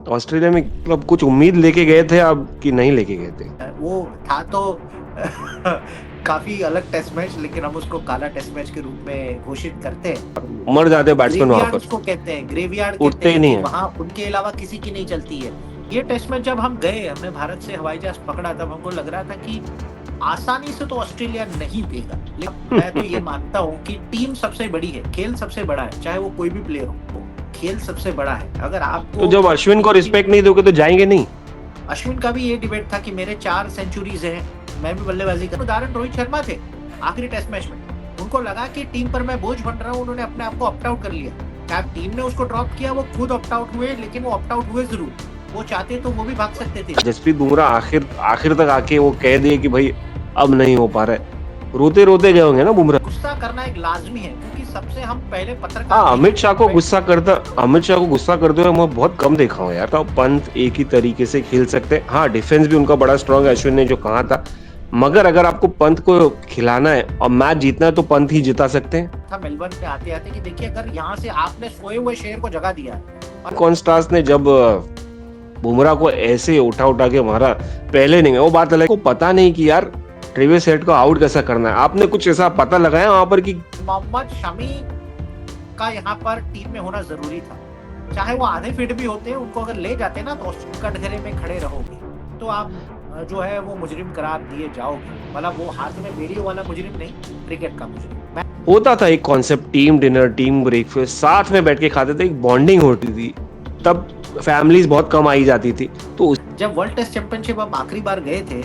Australia में मतलब कुछ उम्मीद लेके गए थे आप कि नहीं लेके गए थे? वो था तो काफी अलग टेस्ट मैच, लेकिन हम उसको काला टेस्ट मैच के रूप में घोषित करते हैं। मर जाते बैट्समैन वहां ग्रेवयार्ड पर, उसको कहते हैं, ग्रेवयार्ड कहते उठते ही हैं नहीं कि है। वहां उनके अलावा किसी की नहीं चलती है। ये टेस्ट मैच जब हम गए, हमने भारत से हवाई जहाज पकड़ा, तब हमको लग रहा था कि आसानी से तो ऑस्ट्रेलिया नहीं देगा। लेकिन मैं तो ये मानता हूँ कि टीम सबसे बड़ी है, खेल सबसे बड़ा है, चाहे वो कोई भी प्लेयर हो, खेल सबसे बड़ा है। अगर तो आपको जब अश्विन को रिस्पेक्ट नहीं दोगे तो जाएंगे नहीं। अश्विन का भी ये डिबेट था कि मेरे 4 सेंचुरीज हैं, मैं भी बल्लेबाजी कर। उदाहरण रोहित शर्मा थे आखिरी टेस्ट मैच में, उनको लगा कि टीम पर मैं बोझ बन रहा हूँ, उन्होंने अपने आप को ऑप्ट आउट कर लिया। क्या टीम ने उसको ड्रॉप किया, वो खुद ऑप्ट आउट हुए, लेकिन वो ऑप्ट आउट हुए जरूर। वो चाहते तो वो भी भाग सकते थे। जसप्रीत बुमराह आखिर आखिर तक आके वो कह दिए कि भाई अब नहीं हो पा रहा है, रोते रोते गए होंगे ना बुमराह। गुस्सा करना एक लाजमी है, क्योंकि सबसे हम पहले पत्रकार हाँ, नहीं अमित शाह को है। गुस्सा करता, अमित शाह को गुस्सा करते हुए मैं बहुत कम देखा हूँ यार। तो पंत एक ही तरीके से खेल सकते हैं। हाँ, डिफेंस भी उनका बड़ा स्ट्रांग है, अश्विन ने जो कहा था। मगर अगर आपको पंत को खिलाना है और मैच जीतना है तो पंत ही जिता सकते हैं। था मेलबर्न में आते आते कि देखिए, अगर यहाँ से आपने सोए हुए शेर को जगा दिया और कॉन्स्टास ने जब बुमराह को ऐसे उठा उठा के मारा, पहले नहीं, वो बात अलग, को पता नहीं कि यार ट्रेविस हेड को आउट कैसा करना है। आपने कुछ ऐसा पता लगाया वहां पर कि मोहम्मद शमी का यहाँ पर टीम में होना जरूरी था। चाहे वो आधे फिट भी होते हैं, उनको अगर ले जाते ना तो कटघरे में खड़े रहोगे तो आप जो है वो मुजरिम करार दिए जाओगे। मतलब वो हाथ में बेड़ियों वाला मुजरिम नहीं, क्रिकेट का मुजरिम। होता था एक concept, team dinner, team breakfast, साथ में बैठ के खाते थे, एक बॉन्डिंग होती थी। तब फैमिलीज बहुत कम आई जाती थी। तो जब वर्ल्ड टेस्ट चैंपियनशिप हम आखिरी बार गए थे,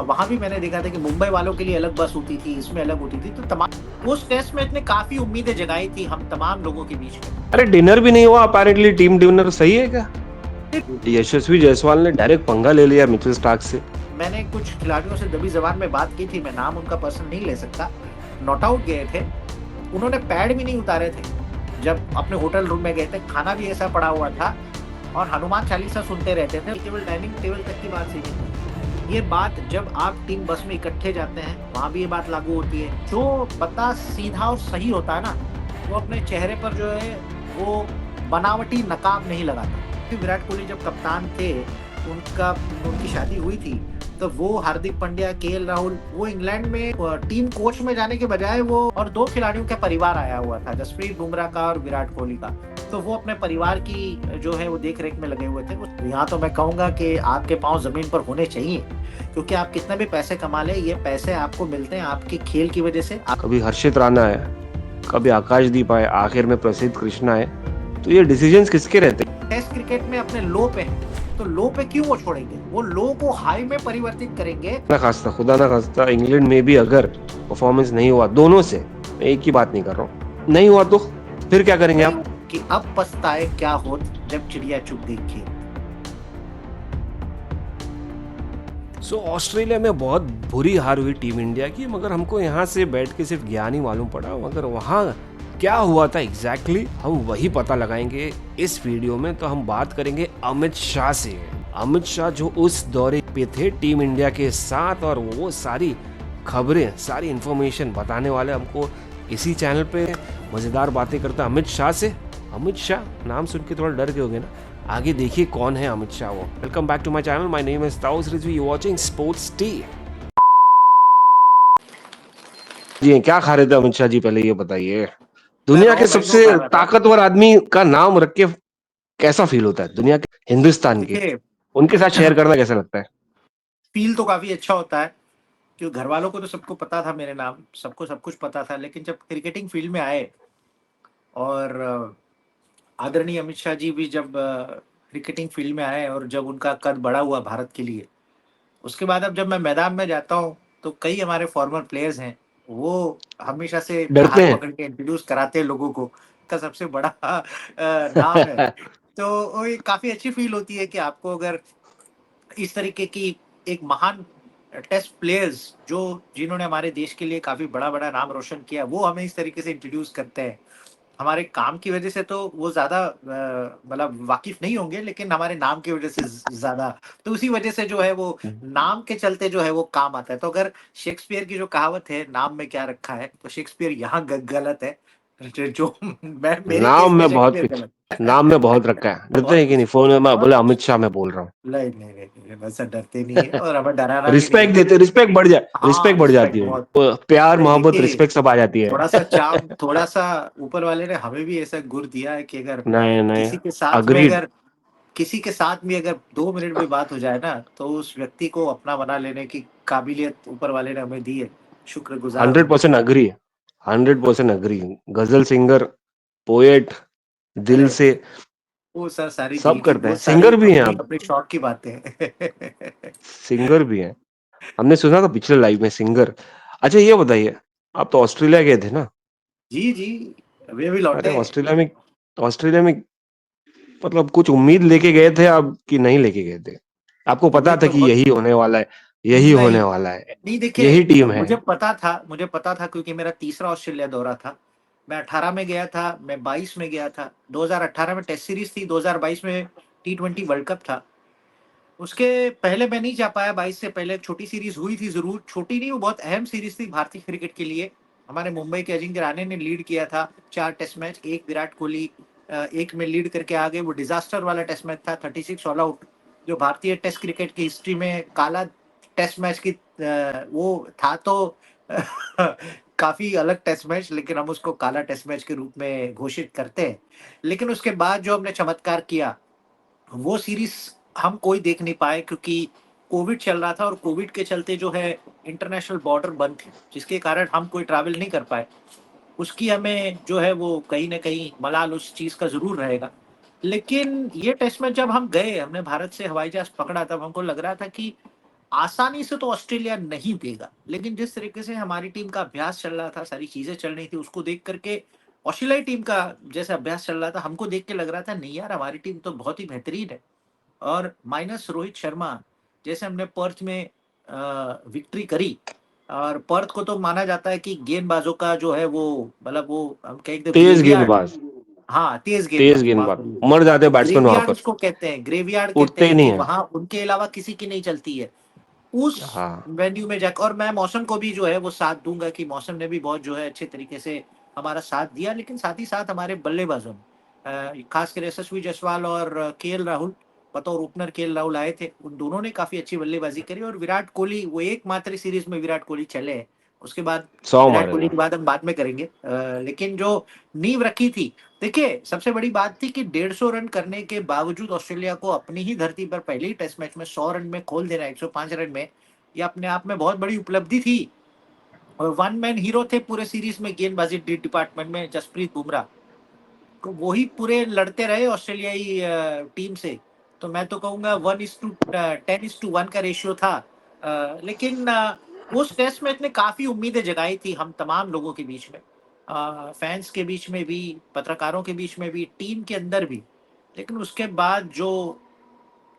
वहां भी मैंने देखा था कि मुंबई वालों के लिए अलग बस होती थी, इसमें अलग होती थी। तो तमाम उस टेस्ट मैच ने काफी उम्मीदें जगाई थी हम तमाम लोगों के बीच में। अरे डिनर भी नहीं हुआ अपेरेंटली, टीम डिनर सही है क्या? यशस्वी जायसवाल ने डायरेक्ट पंगा ले लिया मिचेल स्टार्क से। मैंने कुछ खिलाड़ियों से दबी जबान में बात की थी, मैं नाम उनका पर्सन नहीं ले सकता। नॉट आउट गए थे, उन्होंने पैड भी नहीं उतारे थे। जब अपने होटल रूम में गए थे, खाना भी ऐसा पड़ा हुआ था और हनुमान चालीसा सुनते रहते थे। केवल डाइनिंग टेबल तक की बात सीमित। ये बात जब आप टीम बस में इकट्ठे जाते हैं, वहां भी ये बात लागू होती है। जो बता सीधा और सही होता है ना, वो अपने चेहरे पर जो है वो बनावटी नकाब नहीं लगाता। विराट कोहली जब कप्तान थे, उनकी शादी हुई थी, तो वो हार्दिक पांड्या, केएल राहुल, वो इंग्लैंड में टीम कोच में जाने के बजाय वो और 2 खिलाड़ियों का परिवार आया हुआ था, जसप्रीत बुमराह का और विराट कोहली का। तो वो अपने परिवार की जो है वो देख रेख में लगे हुए थे। यहाँ तो मैं कहूंगा कि आपके पांव जमीन पर होने चाहिए, क्योंकि आप कितने भी पैसे कमा ले, ये पैसे आपको मिलते हैं आपके खेल की वजह से। कभी हर्षित राणा है, कभी आकाशदीप आए, आखिर में प्रसिद्ध कृष्णा है। तो ये डिसीजंस किसके रहते हैं? टेस्ट क्रिकेट में अपने लो पे है, तो लो पे क्यों वो छोड़ेंगे? वो लो को हाई में परिवर्तित करेंगे। ना खास्ता, खुदा ना खास्ता, इंग्लैंड में भी अगर परफॉर्मेंस नहीं हुआ दोनों से, मैं एक ही बात नहीं कर रहा हूँ, नहीं हुआ तो फिर क्या करेंगे आप? कि अब पछताए क्या होत जब चिड़िया चुग गई खेत। ऑस्ट्रेलिया में बहुत बुरी हार हुई टीम इंडिया की, मगर हमको यहाँ से बैठ के सिर्फ ज्ञान ही मालूम पड़ा। मगर वहाँ क्या हुआ था एग्जैक्टली हम वही पता लगाएंगे इस वीडियो में। तो हम बात करेंगे अमित शाह से। अमित शाह जो उस दौरे पे थे टीम इंडिया के साथ, और वो सारी खबरें, सारी इंफॉर्मेशन बताने वाले हमको इसी चैनल पे। मजेदार बातें करता अमित शाह से। अमित शाह नाम सुन के थोड़ा डर गए होगे ना, आगे देखिए कौन है अमित शाह वो। Welcome back to my channel, my name is Taus Rizvi, you watching sports T. जी क्या खा रहे थे अमित शाह जी, पहले ये बताइए। मैं दुनिया रॉ के मैंगो सबसे खा रहा था। ताकतवर आदमी का नाम रख के कैसा फील होता है दुनिया के, हिंदुस्तान के? देखिए, उनके साथ शेयर करना कैसा लगता है? फील तो काफी अच्छा होता है, क्योंकि घर वालों को तो सबको पता था मेरे नाम, सबको सब कुछ पता था। लेकिन जब क्रिकेटिंग फील्ड में आए और आदरणीय अमित शाह जी भी जब क्रिकेटिंग फील्ड में आए और जब उनका कद बड़ा हुआ भारत के लिए, उसके बाद अब जब मैं मैदान में जाता हूँ तो कई हमारे फॉर्मर प्लेयर्स हैं, वो हमेशा से हाथ डरते हैं? पकड़ के इंट्रोड्यूस कराते हैं लोगों को, का सबसे बड़ा नाम है। तो वो ये काफी अच्छी फील होती है कि आपको अगर इस तरीके की एक महान टेस्ट प्लेयर्स जो जिन्होंने हमारे देश के लिए काफी बड़ा बड़ा नाम रोशन किया, वो हमें इस तरीके से इंट्रोड्यूस करते हैं। हमारे काम की वजह से तो वो ज्यादा मतलब वाकिफ नहीं होंगे, लेकिन हमारे नाम की वजह से ज्यादा। तो उसी वजह से जो है वो नाम के चलते जो है वो काम आता है। तो अगर शेक्सपियर की जो कहावत है नाम में क्या रखा है, तो शेक्सपियर यहाँ गलत है। जो मैं मेरे केस नाम में में बहुत शेक्सपियर कुछ, गलत। नाम में बहुत रखा है, डरते बहुत हैं कि नहीं? कुछ, फोन में मैं बहुत बोले कुछ। अमित शाह मैं बोल रहा हूँ। नहीं नहीं नहीं नहीं, वैसा डरते नहीं है और हमें डराना भी नहीं रिस्पेक्ट है। देते, रिस्पेक्ट बढ़ जाए, हाँ, रिस्पेक्ट बढ़ रिस्पेक्ट जाती है, बहुत। प्यार नहीं मोहब्बत देखिए, रिस्पेक्ट सब आ जाती थोड़ा सा है। चार्म, थोड़ा सा ऊपर वाले ने हमें भी ऐसा गुर दिया है कि अगर नहीं नहीं, किसी के साथ में अग्रीड। अगर किसी के साथ भी अगर 2 मिनट भी बात हो जाए ना, तो उस व्यक्ति को अपना बना लेने की काबिलियत ऊपर वाले ने हमें दी है। शुक्रगुजार हूँ हंड्रेड उनका। Percent agree, 100% agree. गजल सिंगर, पोएट, दिल अरे से वो सर सारी सब दिल की, करते वो हैं, सारी सिंगर भी हैं अपनी आप, अपने शौक की बातें हैं। सिंगर भी हैं। हमने सुना था पिछले लाइव में सिंगर। अच्छा ये बताइए, आप तो ऑस्ट्रेलिया गए थे ना? जी जी, अभी अभी अरे लौटे। ऑस्ट्रेलिया में, ऑस्ट्रेलिया में मतलब कुछ उम्मीद लेके गए थे आप कि नहीं लेके गए थे? आपको पता उम्मीद था तो कि बहुत। यही होने वाला है, यही होने नहीं वाला है, नहीं, यही देखिए टीम है? मुझे पता था क्योंकि मेरा तीसरा ऑस्ट्रेलिया दौरा था। मैं 18 में गया था, मैं 22 में गया था, 2018 में टेस्ट सीरीज थी, 2022 में T20 वर्ल्ड कप था। उसके पहले मैं नहीं जा पाया, 22 से पहले एक छोटी सीरीज हुई थी ज़रूर, छोटी नहीं, वो बहुत अहम सीरीज थी भारतीय क्रिकेट के लिए। हमारे मुंबई के अजिंक्य रहाणे ने लीड किया था 4 टेस्ट मैच, एक विराट कोहली एक में लीड करके आ गए। वो डिजास्टर वाला टेस्ट मैच था, 36 ऑल आउट, जो भारतीय टेस्ट क्रिकेट की हिस्ट्री में काला टेस्ट मैच की वो था तो काफ़ी अलग टेस्ट मैच, लेकिन हम उसको काला टेस्ट मैच के रूप में घोषित करते हैं। लेकिन उसके बाद जो हमने चमत्कार किया, वो सीरीज हम कोई देख नहीं पाए क्योंकि कोविड चल रहा था और कोविड के चलते जो है इंटरनेशनल बॉर्डर बंद थे, जिसके कारण हम कोई ट्रैवल नहीं कर पाए। उसकी हमें जो है वो कहीं न कहीं मलाल उस चीज़ का ज़रूर रहेगा। लेकिन ये टेस्ट मैच जब हम गए, हमने भारत से हवाई जहाज़ पकड़ा, तब हमको लग रहा था कि आसानी से तो ऑस्ट्रेलिया नहीं देगा। लेकिन जिस तरीके से हमारी टीम का अभ्यास चल रहा था, सारी चीज़ें चल रही थी, उसको देख कर के ऑस्ट्रेलियाई टीम का जैसे अभ्यास चल रहा था, हमको देख के लग रहा था नहीं यार, हमारी टीम तो बहुत ही बेहतरीन है। और माइनस रोहित शर्मा, जैसे हमने पर्थ में विक्ट्री करी, और पर्थ को तो माना जाता है कि गेंदबाजों का जो है वो, मतलब वो हम कहेंगे तेज ग्रेवयार्ड। गेंदबाज, हाँ, तेज तेज गेंदबाज, माफ गेंदबाज, करिए। मर जाते तो हैं बैट्समैन वहां ग्रेवयार्ड पर, उसको कहते हैं, ग्रेवयार्ड कहते उठते ही हैं नहीं कि है। वहां उनके अलावा किसी की नहीं चलती है उस हाँ, वेन्यू में जाकर। और मैं मौसम को भी जो है वो साथ दूंगा कि मौसम ने भी बहुत जो है अच्छे तरीके से हमारा साथ दिया, लेकिन साथ ही साथ हमारे बल्लेबाजों ने, खासकर यशस्वी जायसवाल और केएल राहुल, बतौर ओपनर केएल राहुल आए थे, उन दोनों ने काफी अच्छी बल्लेबाजी करी। और विराट कोहली, वो एकमात्र सीरीज में विराट कोहली चले हैं, उसके बाद 100 विराट मारे कोहली थे। की बात हम बाद में करेंगे। लेकिन जो नींव रखी थी, देखिए सबसे बड़ी बात थी कि 150 रन करने के बावजूद ऑस्ट्रेलिया को अपनी ही धरती पर पहले ही टेस्ट मैच में 100 रन में खोल देना, 105 रन में, ये अपने आप में बहुत बड़ी उपलब्धि थी। और वन मैन हीरो थे पूरे सीरीज में गेंदबाजी डिपार्टमेंट में जसप्रीत बुमराह, तो वही पूरे लड़ते रहे ऑस्ट्रेलियाई टीम से। तो मैं तो कहूंगा 1:10:1 का रेशियो था। लेकिन उस टेस्ट मैच ने काफी उम्मीदें जगाई थी हम तमाम लोगों के बीच में, फैंस के बीच में भी, पत्रकारों के बीच में भी, टीम के अंदर भी। लेकिन उसके बाद जो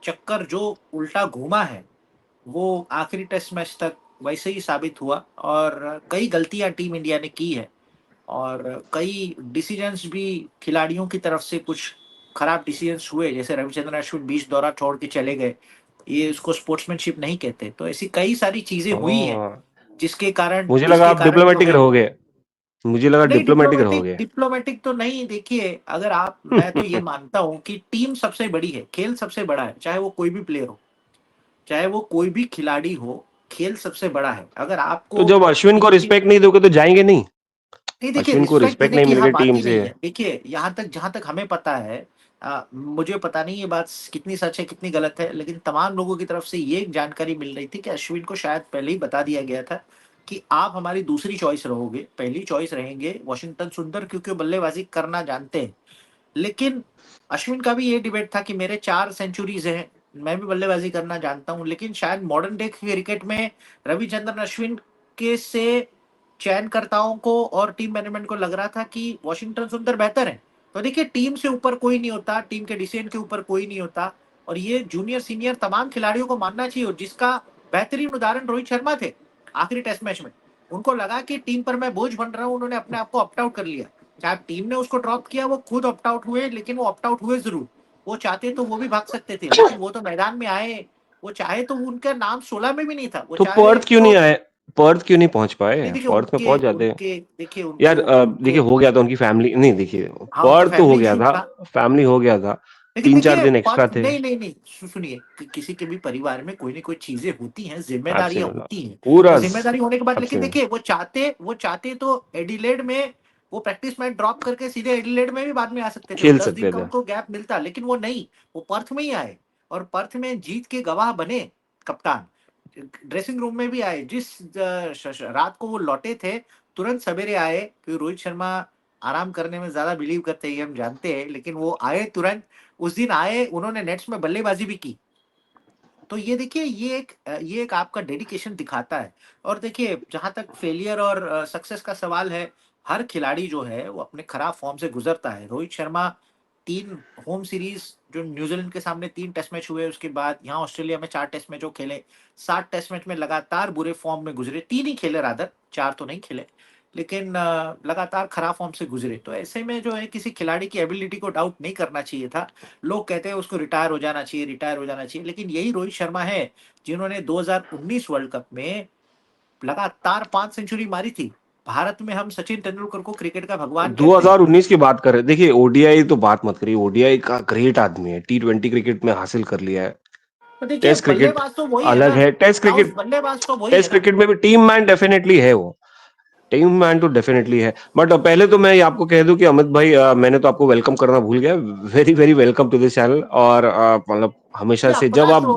चक्कर जो उल्टा घूमा है, वो आखिरी टेस्ट मैच तक वैसे ही साबित हुआ। और कई गलतियां टीम इंडिया ने की है, और कई डिसीजंस भी खिलाड़ियों की तरफ से कुछ खराब डिसीजंस हुए, जैसे रविचंद्रन अश्विन बीच दौरा छोड़ के चले गए, ये उसको स्पोर्ट्समैनशिप नहीं कहते। तो ऐसी कई सारी चीजें हुई हैं हाँ, मुझे लगा जिसके आप कारण जो डिप्लोमेटिक है। रहोगे, मुझे लगा नहीं, डिप्लोमेटिक डिप्लोमेटिक रहोगे। डिप्लोमेटिक तो नहीं। देखिए, अगर आप, मैं तो ये मानता हूँ कि टीम सबसे बड़ी है, खेल सबसे बड़ा है, चाहे वो कोई भी प्लेयर हो, चाहे वो कोई भी खिलाड़ी हो, खेल सबसे बड़ा है। अगर तो आपको जब अश्विन को टीम की, रिस्पेक्ट नहीं दोगे तो जाएंगे नहीं? नहीं देखिए, अश्विन को रिस्पेक्ट रिस्पेक्ट देने नहीं की मिल यहाँ रही बात टीम ही से? नहीं है। देखिए, यहाँ तक जहाँ तक हमें पता है, मुझे पता नहीं ये बात कितनी सच है कितनी गलत है, लेकिन तमाम लोगों की तरफ से ये जानकारी मिल रही थी कि अश्विन को शायद पहले ही बता दिया गया था कि आप हमारी दूसरी चॉइस रहोगे, पहली चॉइस रहेंगे वॉशिंगटन सुंदर, क्योंकि वो बल्लेबाजी करना जानते हैं। लेकिन अश्विन का भी ये डिबेट था कि मेरे 4 सेंचुरीज हैं, मैं भी बल्लेबाजी करना जानता हूँ। लेकिन शायद मॉडर्न डे क्रिकेट में रविचंद्रन अश्विन के से चयनकर्ताओं को और टीम मैनेजमेंट को लग रहा था कि वॉशिंगटन सुंदर बेहतर है। तो देखिए, टीम से ऊपर कोई नहीं होता, टीम के डिसीजन के ऊपर कोई नहीं होता। और ये जूनियर सीनियर तमाम खिलाड़ियों को मानना चाहिए, और जिसका बेहतरीन उदाहरण रोहित शर्मा थे आखिरी टेस्ट मैच में। उनको लगा कि टीम पर मैं बोझ बन रहा हूँ, उन्होंने अपने आप को ऑप्ट आउट कर लिया। चाहे टीम ने उसको ड्रॉप किया, वो खुद ऑप्ट आउट हुए, लेकिन वो ऑप्ट आउट हुए जरूर। वो चाहते तो वो भी भाग सकते थे, लेकिन वो तो मैदान में आए। वो चाहे तो उनका नाम 16 में भी नहीं था, वो तो चाहे पर्थ क्यों तो नहीं आए? पर्थ क्यों नहीं पहुंच नहीं पाए? देखिए पर्थ में उनके पहुंच जाते उनके देखिए यार। उनको देखिए उनके हो गया था उनकी फैमिली, नहीं देखिए हाँ उनके पर्थ तो हो फैमिली गया इशू था, था। फैमिली हो गया था, लेकिन 3-4 देखिए दिन एक्स्ट्रा पर्थ थे। नहीं सुनिए किसी के भी परिवार में कोई ना कोई चीजें होती हैं, जिम्मेदारियां एब्सोल्युटली, होती हैं। पूरा और जिम्मेदारी होने के बाद लेकिन एब्सोल्युटली देखिए वो चाहते तो एडिलेड में वो प्रैक्टिस मैच ड्रॉप करके सीधे एडिलेड में भी बाद में आ सकते थे, वो खेल 10 दिन सकते का थे। उनको गैप मिलता, लेकिन वो नहीं, वो पर्थ में ही आए और पर्थ में जीत के गवाह बने कप्तान। ड्रेसिंग रूम में भी आए, जिस रात को वो लौटे थे तुरंत सवेरे आए, क्योंकि रोहित शर्मा आराम करने में ज्यादा बिलीव करते हैं, ये हम जानते हैं, लेकिन वो आए तुरंत, उस दिन आए, उन्होंने नेट्स में बल्लेबाजी भी की। तो ये देखिए ये एक आपका डेडिकेशन दिखाता है। और देखिए जहां तक फेलियर और सक्सेस का सवाल है, हर खिलाड़ी जो है वो अपने खराब फॉर्म से गुजरता है। रोहित शर्मा 3 होम सीरीज जो न्यूजीलैंड के सामने 3 टेस्ट मैच हुए, उसके बाद यहाँ ऑस्ट्रेलिया में 4 टेस्ट मैच वो खेले, 7 टेस्ट मैच में लगातार बुरे फॉर्म में गुजरे, 3 ही खेले, रादर 4 तो नहीं खेले, लेकिन लगातार खराब फॉर्म से गुजरे। तो ऐसे में जो है किसी खिलाड़ी की एबिलिटी को डाउट नहीं करना चाहिए था। लोग कहते हैं उसको रिटायर हो जाना चाहिए, रिटायर हो जाना चाहिए, लेकिन यही रोहित शर्मा है जिन्होंने 2019 वर्ल्ड कप में लगातार 5 सेंचुरी मारी थी। भारत में हम सचिन तेंदुलकर को क्रिकेट का भगवान कहते हैं। 2019 की बात कर रहे हैं, देखिए ओडीआई तो बात मत करिए, ओडीआई का ग्रेट आदमी है, टी20 क्रिकेट में हासिल कर लिया है। तो देखिए टेस्ट क्रिकेट बल्लेबाज तो वही है अलग ना, है, टेस्ट ताउस क्रिकेट, बल्लेबाज तो वही है टेस्ट ना। क्रिकेट में भी टीम मैन डेफिनेटली है वो, टीम मैन तो डेफिनेटली है। बट पहले तो मैं ये आपको कह दूं कि अमित भाई, मैंने तो आपको वेलकम करना भूल गया। Very very welcome to this channel. और मतलब हमेशा ये से जब अपना आप शो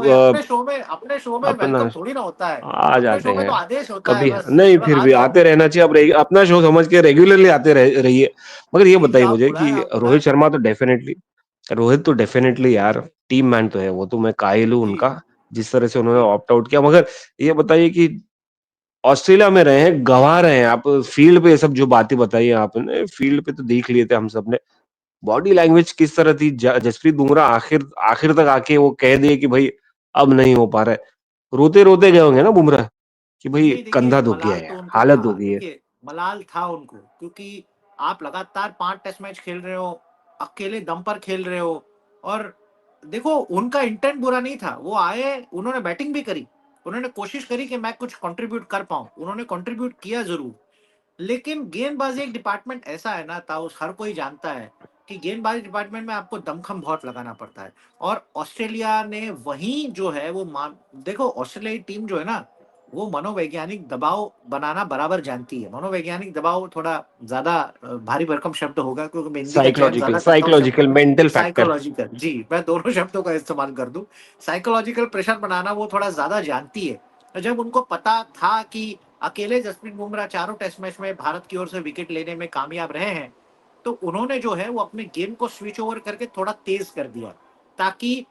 है, अपने शो में अपना वेलकम थोड़ी ना होता है। आ अपने जाते शो में तो हैं आदेश होता है, कभी, बस नहीं केवल फिर आ भी जाओ। आते रहना चाहिए। अब अपना शो समझ के रेगुलरली आते रहिए। मगर ये नहीं जी, बताइए मुझे कि आप बुलाएं। रोहित शर्मा तो डेफिनेटली, रोहित तो डेफिनेटली यार टीम मैन तो है, वो तो मैं कायल हूं जी उनका, जिस तरह से उन्होंने जी ऑप्ट आउट किया। मगर ये बताइए कि ऑस्ट्रेलिया में रहे हैं, गंवा रहे हैं आप, फील्ड पे ये सब जो बातें बताई आपने, फील्ड पे तो देख लिए थे हम सब ने, बॉडी लैंग्वेज किस तरह थी। जसप्रीत बुमराह आखिर आखिर तक आके वो कह दिए कि भाई अब नहीं हो पा रहा है। रोते-रोते गए होंगे ना बुमराह कि भाई नहीं देखिए कंधा दुख गया मलाल है, तो उनको हालत था, हो गई है। देखिए मलाल था उनको, क्योंकि आप लगातार 5 टेस्ट मैच खेल रहे हो, अकेले दम पर खेल रहे हो। और देखो उनका इंटेंट बुरा नहीं था, वो आए, उन्होंने बैटिंग भी करी, उन्होंने कोशिश करी कि मैं कुछ कंट्रीब्यूट कर पाऊं, उन्होंने कंट्रीब्यूट किया जरूर। लेकिन गेंदबाजी एक डिपार्टमेंट ऐसा है ना ताउस, हर कोई जानता है कि गेंदबाजी डिपार्टमेंट में आपको दमखम बहुत लगाना पड़ता है। और ऑस्ट्रेलिया ने वही जो है वो मान, देखो ऑस्ट्रेलिया की टीम जो है ना, वो मनोवैज्ञानिक दबाव बनाना बराबर जानती है। मनोवैज्ञानिक दबाव थोड़ा ज्यादा भारी भरकम शब्द होगा, क्योंकि मैं हिंदी का चयन साइकोलॉजिकल ज्यादा करता हूँ शब्द। Psychological mental factor. साइकोलॉजिकल, जी मैं दोनों शब्दों का इस्तेमाल कर दूं। साइकोलॉजिकल प्रेशर बनाना वो थोड़ा ज्यादा जानती है। तो जब उनको पता था कि अकेले जसप्रीत बुमराह 4 टेस्ट मैच में भारत की ओर से विकेट लेने में कामयाब रहे हैं, तो उन्होंने जो है वो अपने गेम को स्विच ओवर करके थोड़ा तेज कर दिया, ताकि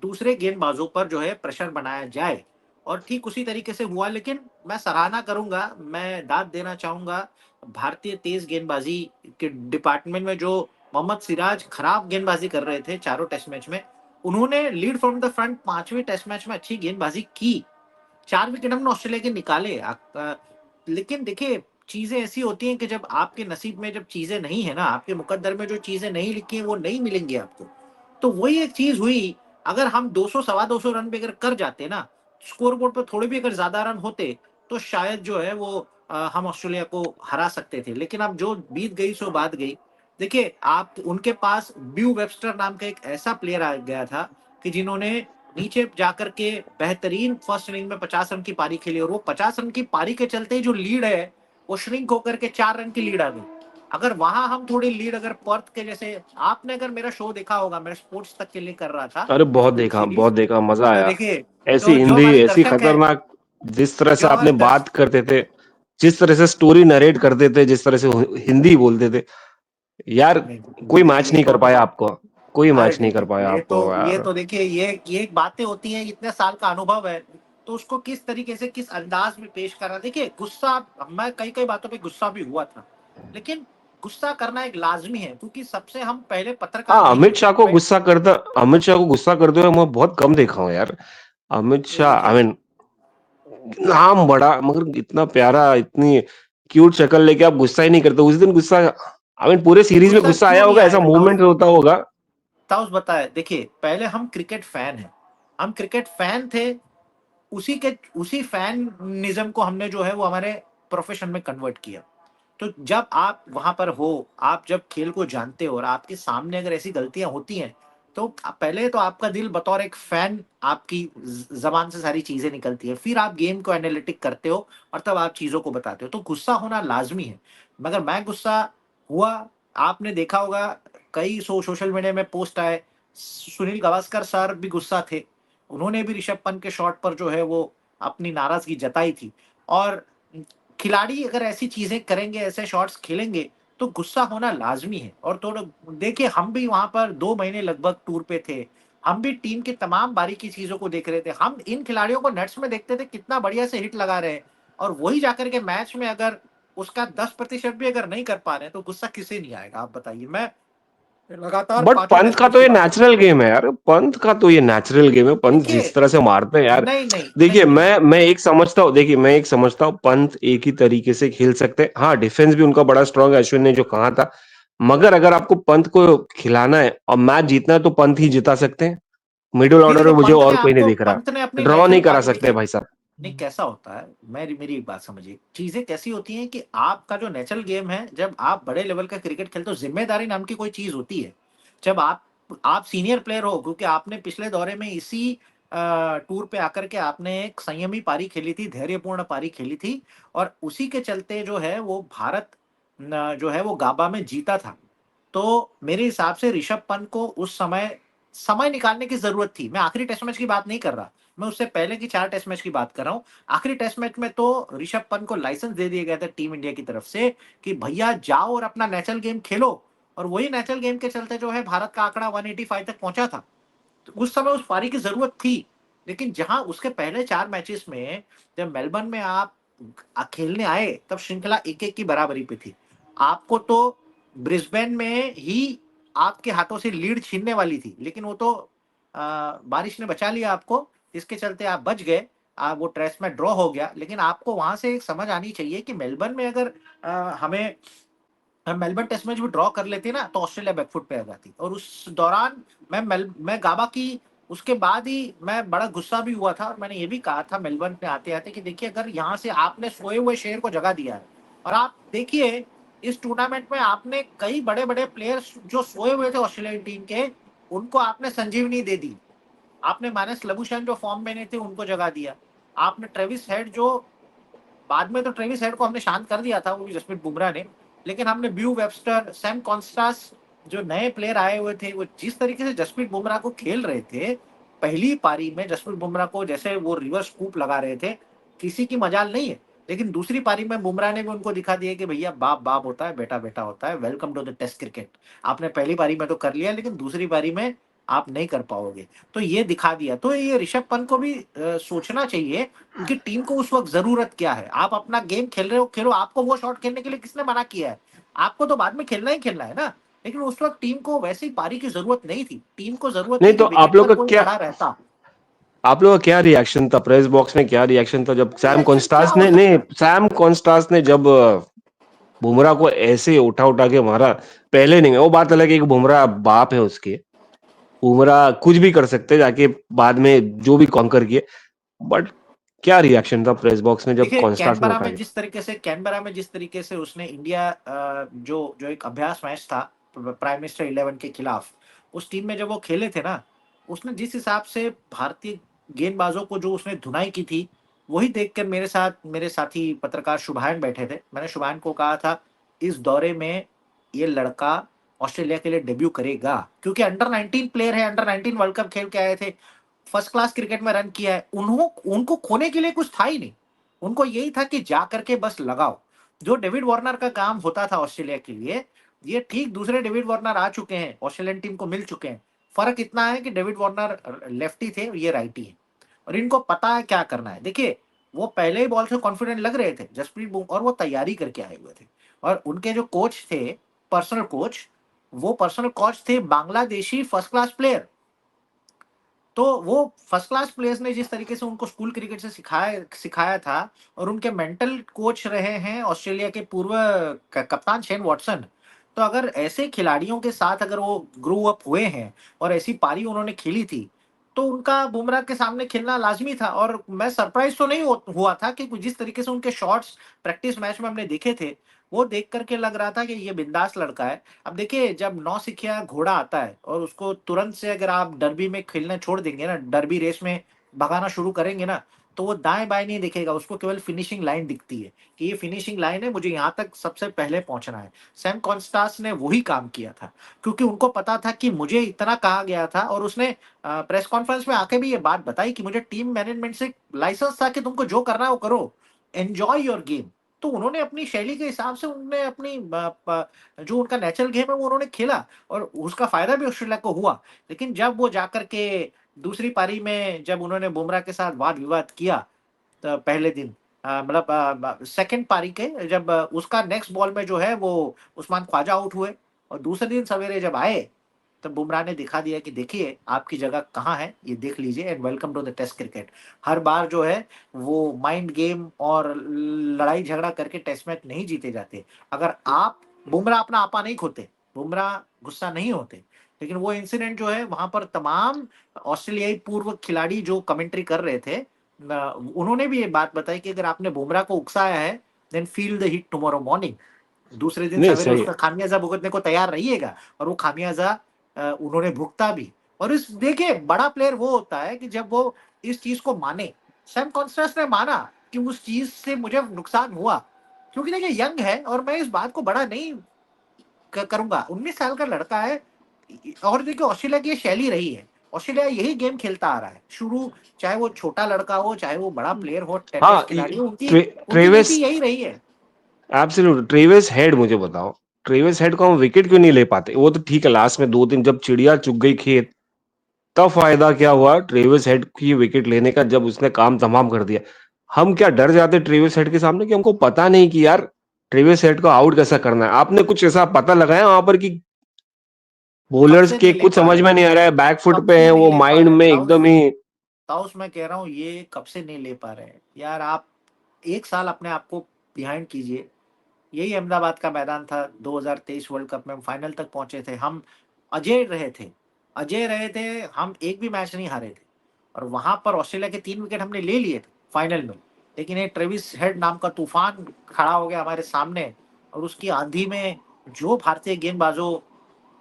दूसरे गेंदबाजों पर जो है प्रेशर बनाया जाए। और ठीक उसी तरीके से हुआ। लेकिन मैं सराहना करूंगा, मैं दाद देना चाहूंगा भारतीय तेज गेंदबाजी के डिपार्टमेंट में, जो मोहम्मद सिराज खराब गेंदबाजी कर रहे थे 4 टेस्ट मैच में, उन्होंने लीड फ्रॉम द फ्रंट 5वें टेस्ट मैच में अच्छी गेंदबाजी की। 4 विकेट हमने ऑस्ट्रेलिया के निकाले। लेकिन देखिए चीजें ऐसी होती हैं कि जब आपके नसीब में जब चीजें नहीं है ना, आपके मुकद्दर में जो चीजें नहीं लिखी हैं वो नहीं मिलेंगी आपको। तो वही एक चीज हुई। अगर हम 200 सवा 200 रन भी अगर कर जाते ना, स्कोर बोर्ड पर थोड़े भी अगर ज्यादा रन होते, तो शायद जो है वो हम ऑस्ट्रेलिया को हरा सकते थे। लेकिन अब जो बीत गई सो बात गई। देखिए आप उनके पास ब्यू वेबस्टर नाम का एक ऐसा प्लेयर आ गया था कि जिन्होंने नीचे जाकर के बेहतरीन फर्स्ट इनिंग में 50 रन की पारी खेली, और वो 50 रन की पारी के चलते ही जो लीड है वो श्रिंक होकर के 4 रन की लीड आ गई। अगर वहां हम थोड़ी लीड, अगर पर्थ के जैसे, आपने अगर मेरा शो देखा होगा, मैं स्पोर्ट्स तक के लिए कर रहा था अरे पूरी सीरीज, बहुत देखा, मजा तो आया। देखिए, ऐसी तो जो हिंदी, हमारे ऐसी दर्शक है, खतरनाक, जिस तरह से जो आपने हमारे बात दर्शक, करते थे, जिस तरह से स्टोरी नरेट करते थे, जिस तरह से हिंदी बोलते थे यार, नहीं कोई देखिए मैच ये नहीं तो, कर पाया आपको, कोई अरे मैच नहीं नहीं कर नहीं, पाया आपको ये यार। तो देखिए ये बातें होती हैं, इतने साल का अनुभव है, तो उसको किस तरीके से किस अंदाज में पेश करना। देखिए गुस्सा, मैं कई कई बातों पे गुस्सा भी हुआ था, लेकिन गुस्सा करना एक लाजमी है, क्योंकि सबसे हम पहले पत्रकार हाँ, नहीं है। अमित शाह को गुस्सा करते हुए मैं बहुत कम देखा हूँ यार। अमित ये शाह, आई देखिए, मीन नाम बड़ा, मगर इतना प्यारा, इतनी क्यूट शक्ल लेके आप गुस्सा ही नहीं करते। उस दिन गुस्सा, आई मीन पूरे नहीं सीरीज में गुस्सा गुस्सा क्यों आया नहीं होगा, ऐसा आएगा ताउस? मूवमेंट होता होगा। ताउस बताए, देखिए पहले हम क्रिकेट फैन हैं, हम क्रिकेट फैन थे, उसी फैनिज्म को हमने जो है वो हमारे प्रोफेशन में कन्वर्ट किया। तो जब आप वहां पर हो, आप जब खेल को जानते हो और आपके सामने अगर ऐसी गलतियां होती हैं, तो पहले तो आपका दिल बतौर एक फैन, आपकी जबान से सारी चीजें निकलती है, फिर आप गेम को एनालिटिक करते हो और तब आप चीजों को बताते हो। तो गुस्सा होना लाजमी है, मगर मैं गुस्सा हुआ। आपने देखा होगा कई सोशल मीडिया में पोस्ट आए, सुनील गावस्कर सर भी गुस्सा थे, उन्होंने भी ऋषभ पंत के शॉट पर जो है वो अपनी नाराजगी जताई थी। और खिलाड़ी अगर ऐसी चीजें करेंगे, ऐसे शॉट्स खेलेंगे, तो गुस्सा होना लाजमी है। और थोड़ा देखिए, हम भी वहां पर 2 महीने लगभग टूर पे थे, हम भी टीम की तमाम बारीकी चीजों को देख रहे थे। हम इन खिलाड़ियों को नेट्स में देखते थे कितना बढ़िया से हिट लगा रहे हैं, और वही जाकर के मैच में अगर उसका 10% भी अगर नहीं कर पा रहे हैं, तो गुस्सा किसे नहीं आएगा आप बताइए। मैं लगातार बट पांचों पंत टेस्ट का मैच तो की ये बात कर रहा नेचुरल गेम है यार, पंत का तो ये नेचुरल गेम है। हूं। पंत जिस देखिए, तरह से मारते हैं यार, नहीं नहीं देखिए नहीं नहीं, मैं एक समझता हूँ, देखिए मैं एक समझता हूँ पंत एक ही तरीके से खेल सकते हैं। हाँ, डिफेंस भी उनका बड़ा स्ट्रांग है, अश्विन ने जो कहा था। मगर अगर आपको पंत को खिलाना है और मैच जीतना है, तो पंत ही जिता सकते हैं। मिडिल ये ऑर्डर में देखिए, मुझे और कोई नहीं दिख रहा। पंत ने अपनी ड्रॉ नहीं नेचुरल करा पारी सकते देखिए। भाई साहब। नहीं, कैसा होता है, मैं मेरी एक बात समझिए, चीजें कैसी होती हैं कि आपका जो नेचुरल गेम है, जब आप बड़े लेवल का क्रिकेट खेलते हो, जिम्मेदारी नाम की कोई चीज होती है। जब आप सीनियर प्लेयर हो, क्योंकि आपने पिछले दौरे में इसी टूर पे आकर के आपने एक संयमी पारी खेली थी, धैर्यपूर्ण पारी खेली थी, और उसी के चलते जो है वो भारत जो है वो गाबा में जीता था। तो मेरे हिसाब से ऋषभ पंत को उस समय समय निकालने की जरूरत थी। मैं आखिरी टेस्ट मैच की बात नहीं कर रहा, मैं उससे पहले की 4 टेस्ट मैच की बात कर रहा हूँ। आखिरी टेस्ट मैच में तो ऋषभ पंत को लाइसेंस दे दिया गया था टीम इंडिया की तरफ से कि भैया जाओ और अपना नेचुरल गेम खेलो, और वही नेचुरल गेम के चलते जो है भारत का आंकड़ा 185 तक पहुंचा था। तो उस समय उस पारी की जरूरत थी। लेकिन जहां उसके पहले 4 मैचेस में, जब मेलबर्न में आप खेलने आए, तब श्रृंखला 1-1 की बराबरी पे थी। आपको तो ब्रिस्बेन में ही आपके हाथों से लीड छीनने वाली थी, लेकिन वो तो बारिश ने बचा लिया आपको, इसके चलते आप बच गए। वो टेस्ट में ड्रॉ हो गया। लेकिन आपको वहां से एक समझ आनी चाहिए कि मेलबर्न में अगर हमें हम मेलबर्न टेस्ट मैच भी ड्रॉ कर लेते ना, तो ऑस्ट्रेलिया बैकफुट पे आ जाती। और उस दौरान मैं गाबा की, उसके बाद ही मैं बड़ा गुस्सा भी हुआ था, और मैंने ये भी कहा था मेलबर्न पे आते आते कि देखिए, अगर यहाँ से आपने सोए हुए शेर को जगा दिया है, और आप देखिए इस टूर्नामेंट में आपने कई बड़े बड़े प्लेयर्स जो सोए हुए थे ऑस्ट्रेलियन टीम के, उनको आपने संजीवनी दे दी। आपने माइनस लबुशैन जो फॉर्म में नहीं थे, उनको जगा दिया। आपने ट्रेविस हेड, जो बाद में तो ट्रेविस हेड को हमने शांत कर दिया था, वो भी जसप्रीत बुमराह ने, लेकिन हमने ब्यू वेबस्टर, सैम कॉन्स्टास, जो नए प्लेयर आए हुए थे, वो जिस तरीके से जसप्रीत बुमराह को खेल रहे थे, पहली पारी में जसप्रीत बुमराह को जैसे वो रिवर्स स्कूप लगा रहे थे, किसी की मजाल नहीं है। लेकिन दूसरी पारी में बुमराह ने भी उनको दिखा दिया कि भैया बाप बाप होता है, बेटा बेटा होता है, welcome to the test cricket. आपने पहली पारी में तो कर लिया, लेकिन दूसरी पारी में आप नहीं कर पाओगे। तो ये दिखा दिया। तो ये ऋषभ पंत को भी सोचना चाहिए कि टीम को उस वक्त जरूरत क्या है। आप अपना गेम खेल रहे हो, खेलो। आपको वो शॉट खेलने के लिए किसने मना किया है? आपको तो बाद में खेलना ही खेलना है ना। लेकिन उस वक्त टीम को वैसे ही पारी की जरूरत नहीं थी, टीम को जरूरत नहीं थी कि तो विकेट पर कोई खड़ा रहता। आप लोगों का क्या रिएक्शन था प्रेस बॉक्स में, क्या रिएक्शन था जब सैम रिएक्शन क्या कॉन्स्टास हो ने, सकता नहीं, है? सैम कॉन्स्टास ने जब बुमराह को ऐसे उठा उठा के मारा। पहले नहीं, वो बात अलग है कि बुमराह बाप है उसके, बुमराह कुछ भी कर सकते हैं जाके, बाद में जो भी कॉन्कर किए। बट क्या रिएक्शन था प्रेस बॉक्स में जब देखिए, कॉन्स्टास ने उठा के। कैनबरा में जिस तरीके से उसने इंडिया जो जो एक अभ्यास मैच था प्राइम मिनिस्टर 11 के खिलाफ, उस टीम में जब वो खेले थे ना, उसने जिस हिसाब से भारतीय गेंदबाजों को जो उसने धुनाई की थी, वही देखकर मेरे साथ मेरे साथी पत्रकार शुभायन बैठे थे। मैंने शुभायन को कहा था, इस दौरे में ये लड़का ऑस्ट्रेलिया के लिए डेब्यू करेगा, क्योंकि अंडर 19 प्लेयर है, अंडर 19 वर्ल्ड कप खेल के आए थे, फर्स्ट क्लास क्रिकेट में रन किया है। उनको खोने के लिए कुछ था ही नहीं। उनको यही था कि जा करके बस लगाओ। जो डेविड वार्नर का काम होता था ऑस्ट्रेलिया के लिए, ये ठीक दूसरे डेविड वार्नर आ चुके हैं, ऑस्ट्रेलियन टीम को मिल चुके हैं। फर्क इतना है कि डेविड वार्नर लेफ्टी थे, ये राइटी है, और इनको पता है क्या करना है। देखिए, वो पहले ही बॉल से कॉन्फिडेंट लग रहे थे जसप्रीत बुमराह, और वो तैयारी करके आए हुए थे। और उनके जो कोच थे, पर्सनल कोच, वो पर्सनल कोच थे बांग्लादेशी फर्स्ट क्लास प्लेयर। तो वो फर्स्ट क्लास प्लेयर्स ने जिस तरीके से उनको स्कूल क्रिकेट से सिखाया सिखाया था, और उनके मेंटल कोच रहे हैं ऑस्ट्रेलिया के पूर्व कप्तान शेन वॉटसन। तो अगर ऐसे खिलाड़ियों के साथ अगर वो ग्रो अप हुए हैं और ऐसी पारी उन्होंने खेली थी, तो उनका बुमराह के सामने खेलना लाज़मी था और मैं सरप्राइज़ तो नहीं हुआ था कि जिस तरीके से उनके शॉट्स प्रैक्टिस मैच में हमने देखे थे, वो देख कर के लग रहा था कि ये बिंदास लड़का है। अब देखिए जब नौसिखिया घोड़ा आता है और उसको तुरंत से अगर आप डर्बी में खेलना छोड़ देंगे ना, डर्बी रेस में भगाना शुरू करेंगे ना, तो वो दाएँ-बाएँ नहीं देखेगा, उसको केवल फिनिशिंग लाइन दिखती है, कि ये फिनिशिंग लाइन है, मुझे यहाँ तक सबसे पहले पहुँचना है। सैम कॉन्स्टास ने वही काम किया था, क्योंकि उनको पता था कि मुझे इतना कहा गया था और उसने प्रेस कॉन्फ्रेंस में आके भी ये बात बताई कि मुझे टीम मैनेजमेंट से लाइसेंस था कि तुमको जो करना है वो करो, एन्जॉय योर गेम। तो उन्होंने अपनी शैली के हिसाब से उन्होंने अपनी जो उनका नेचुरल गेम है वो उन्होंने खेला और उसका फ़ायदा भी ऑस्ट्रेलिया को हुआ। लेकिन जब वो जाकर के दूसरी पारी में जब उन्होंने बुमराह के साथ वाद-विवाद किया पहले दिन मतलब सेकंड पारी के जब उसका नेक्स्ट बॉल में जो है वो उस्मान ख्वाजा आउट हुए और दूसरे दिन सवेरे जब आए, तब बुमराह ने दिखा दिया कि देखिए आपकी जगह कहाँ है, ये देख लीजिए and welcome to the test cricket. हर बार जो है वो माइंड गेम और लड़ाई झगड़ा करके टेस्ट मैच नहीं जीते जाते। अगर आप बुमराह अपना आपा नहीं खोते, बुमराह गुस्सा नहीं होते, लेकिन वो इंसिडेंट जो है वहाँ पर तमाम ऑस्ट्रेलियाई पूर्व खिलाड़ी जो कमेंट्री कर रहे थे उन्होंने भी ये बात बताई कि अगर आपने बुमराह को उकसाया है, then feel the heat tomorrow morning. दूसरे दिन नहीं सवेरे सही है। उसका खामियाजा भुगतने को तैयार रहिएगा और वो खामियाजा उन्होंने भुगता भी। और इस देखिए बड़ा प्लेयर वो होता है कि जब वो इस चीज को माने। सैम कॉन्स्टेंस ने माना कि उस चीज से मुझे नुकसान हुआ, क्योंकि देखिए यंग है और मैं इस बात को बड़ा नहीं करूंगा। 19 साल का लड़का है और देखिए ऑस्ट्रेलिया की ये शैली रही है। ऑस्ट्रेलिया यही गेम खेलता आ रहा है शुरू, चाहे वो छोटा लड़का हो चाहे वो बड़ा प्लेयर हो, टेस्ट हाँ, खिलाड़ी हो, उनकी उनकी नीति ट्रेविस, यही रही है। एब्सोल्यूट। ट्रेविस हेड मुझे बताओ, ट्रेविस हेड को हम विकेट क्यों नहीं ले पाते? वो तो ठीक है, लास्ट में 2-3 जब चिड़िया चुग गई खेत, तब फायदा क्या हुआ ट्रेविस हेड की विकेट लेने का, जब उसने काम तमाम कर दिया। हम क्या डर जाते ट्रेविस हेड के सामने कि हमको पता नहीं कि यार ट्रेविस हेड को आउट कैसा करना है? आपने कुछ ऐसा पता लगाया वहां पर कि कब बॉलर्स से के नहीं ले कुछ पा समझ रहे में नहीं आ रहा है, बैक फुट कब पे से है नहीं वो, ले पा माइंड रहे में ताउस। एकदम ही। ताउस मैं कह रहा हूँ ये कब से नहीं ले पा रहे हैं यार। आप एक साल अपने आप को बिहाइंड कीजिए। यही अहमदाबाद का मैदान था, 2023 वर्ल्ड कप में हम फाइनल तक पहुंचे थे। हम अजय रहे थे, अजय रहे थे, हम एक भी मैच नहीं हारे थे और वहां पर ऑस्ट्रेलिया के 3 विकेट हमने ले लिए थे फाइनल में। लेकिन एक ट्रेविस हेड नाम का तूफान खड़ा हो गया हमारे सामने और उसकी आंधी में जो भारतीय गेंदबाजों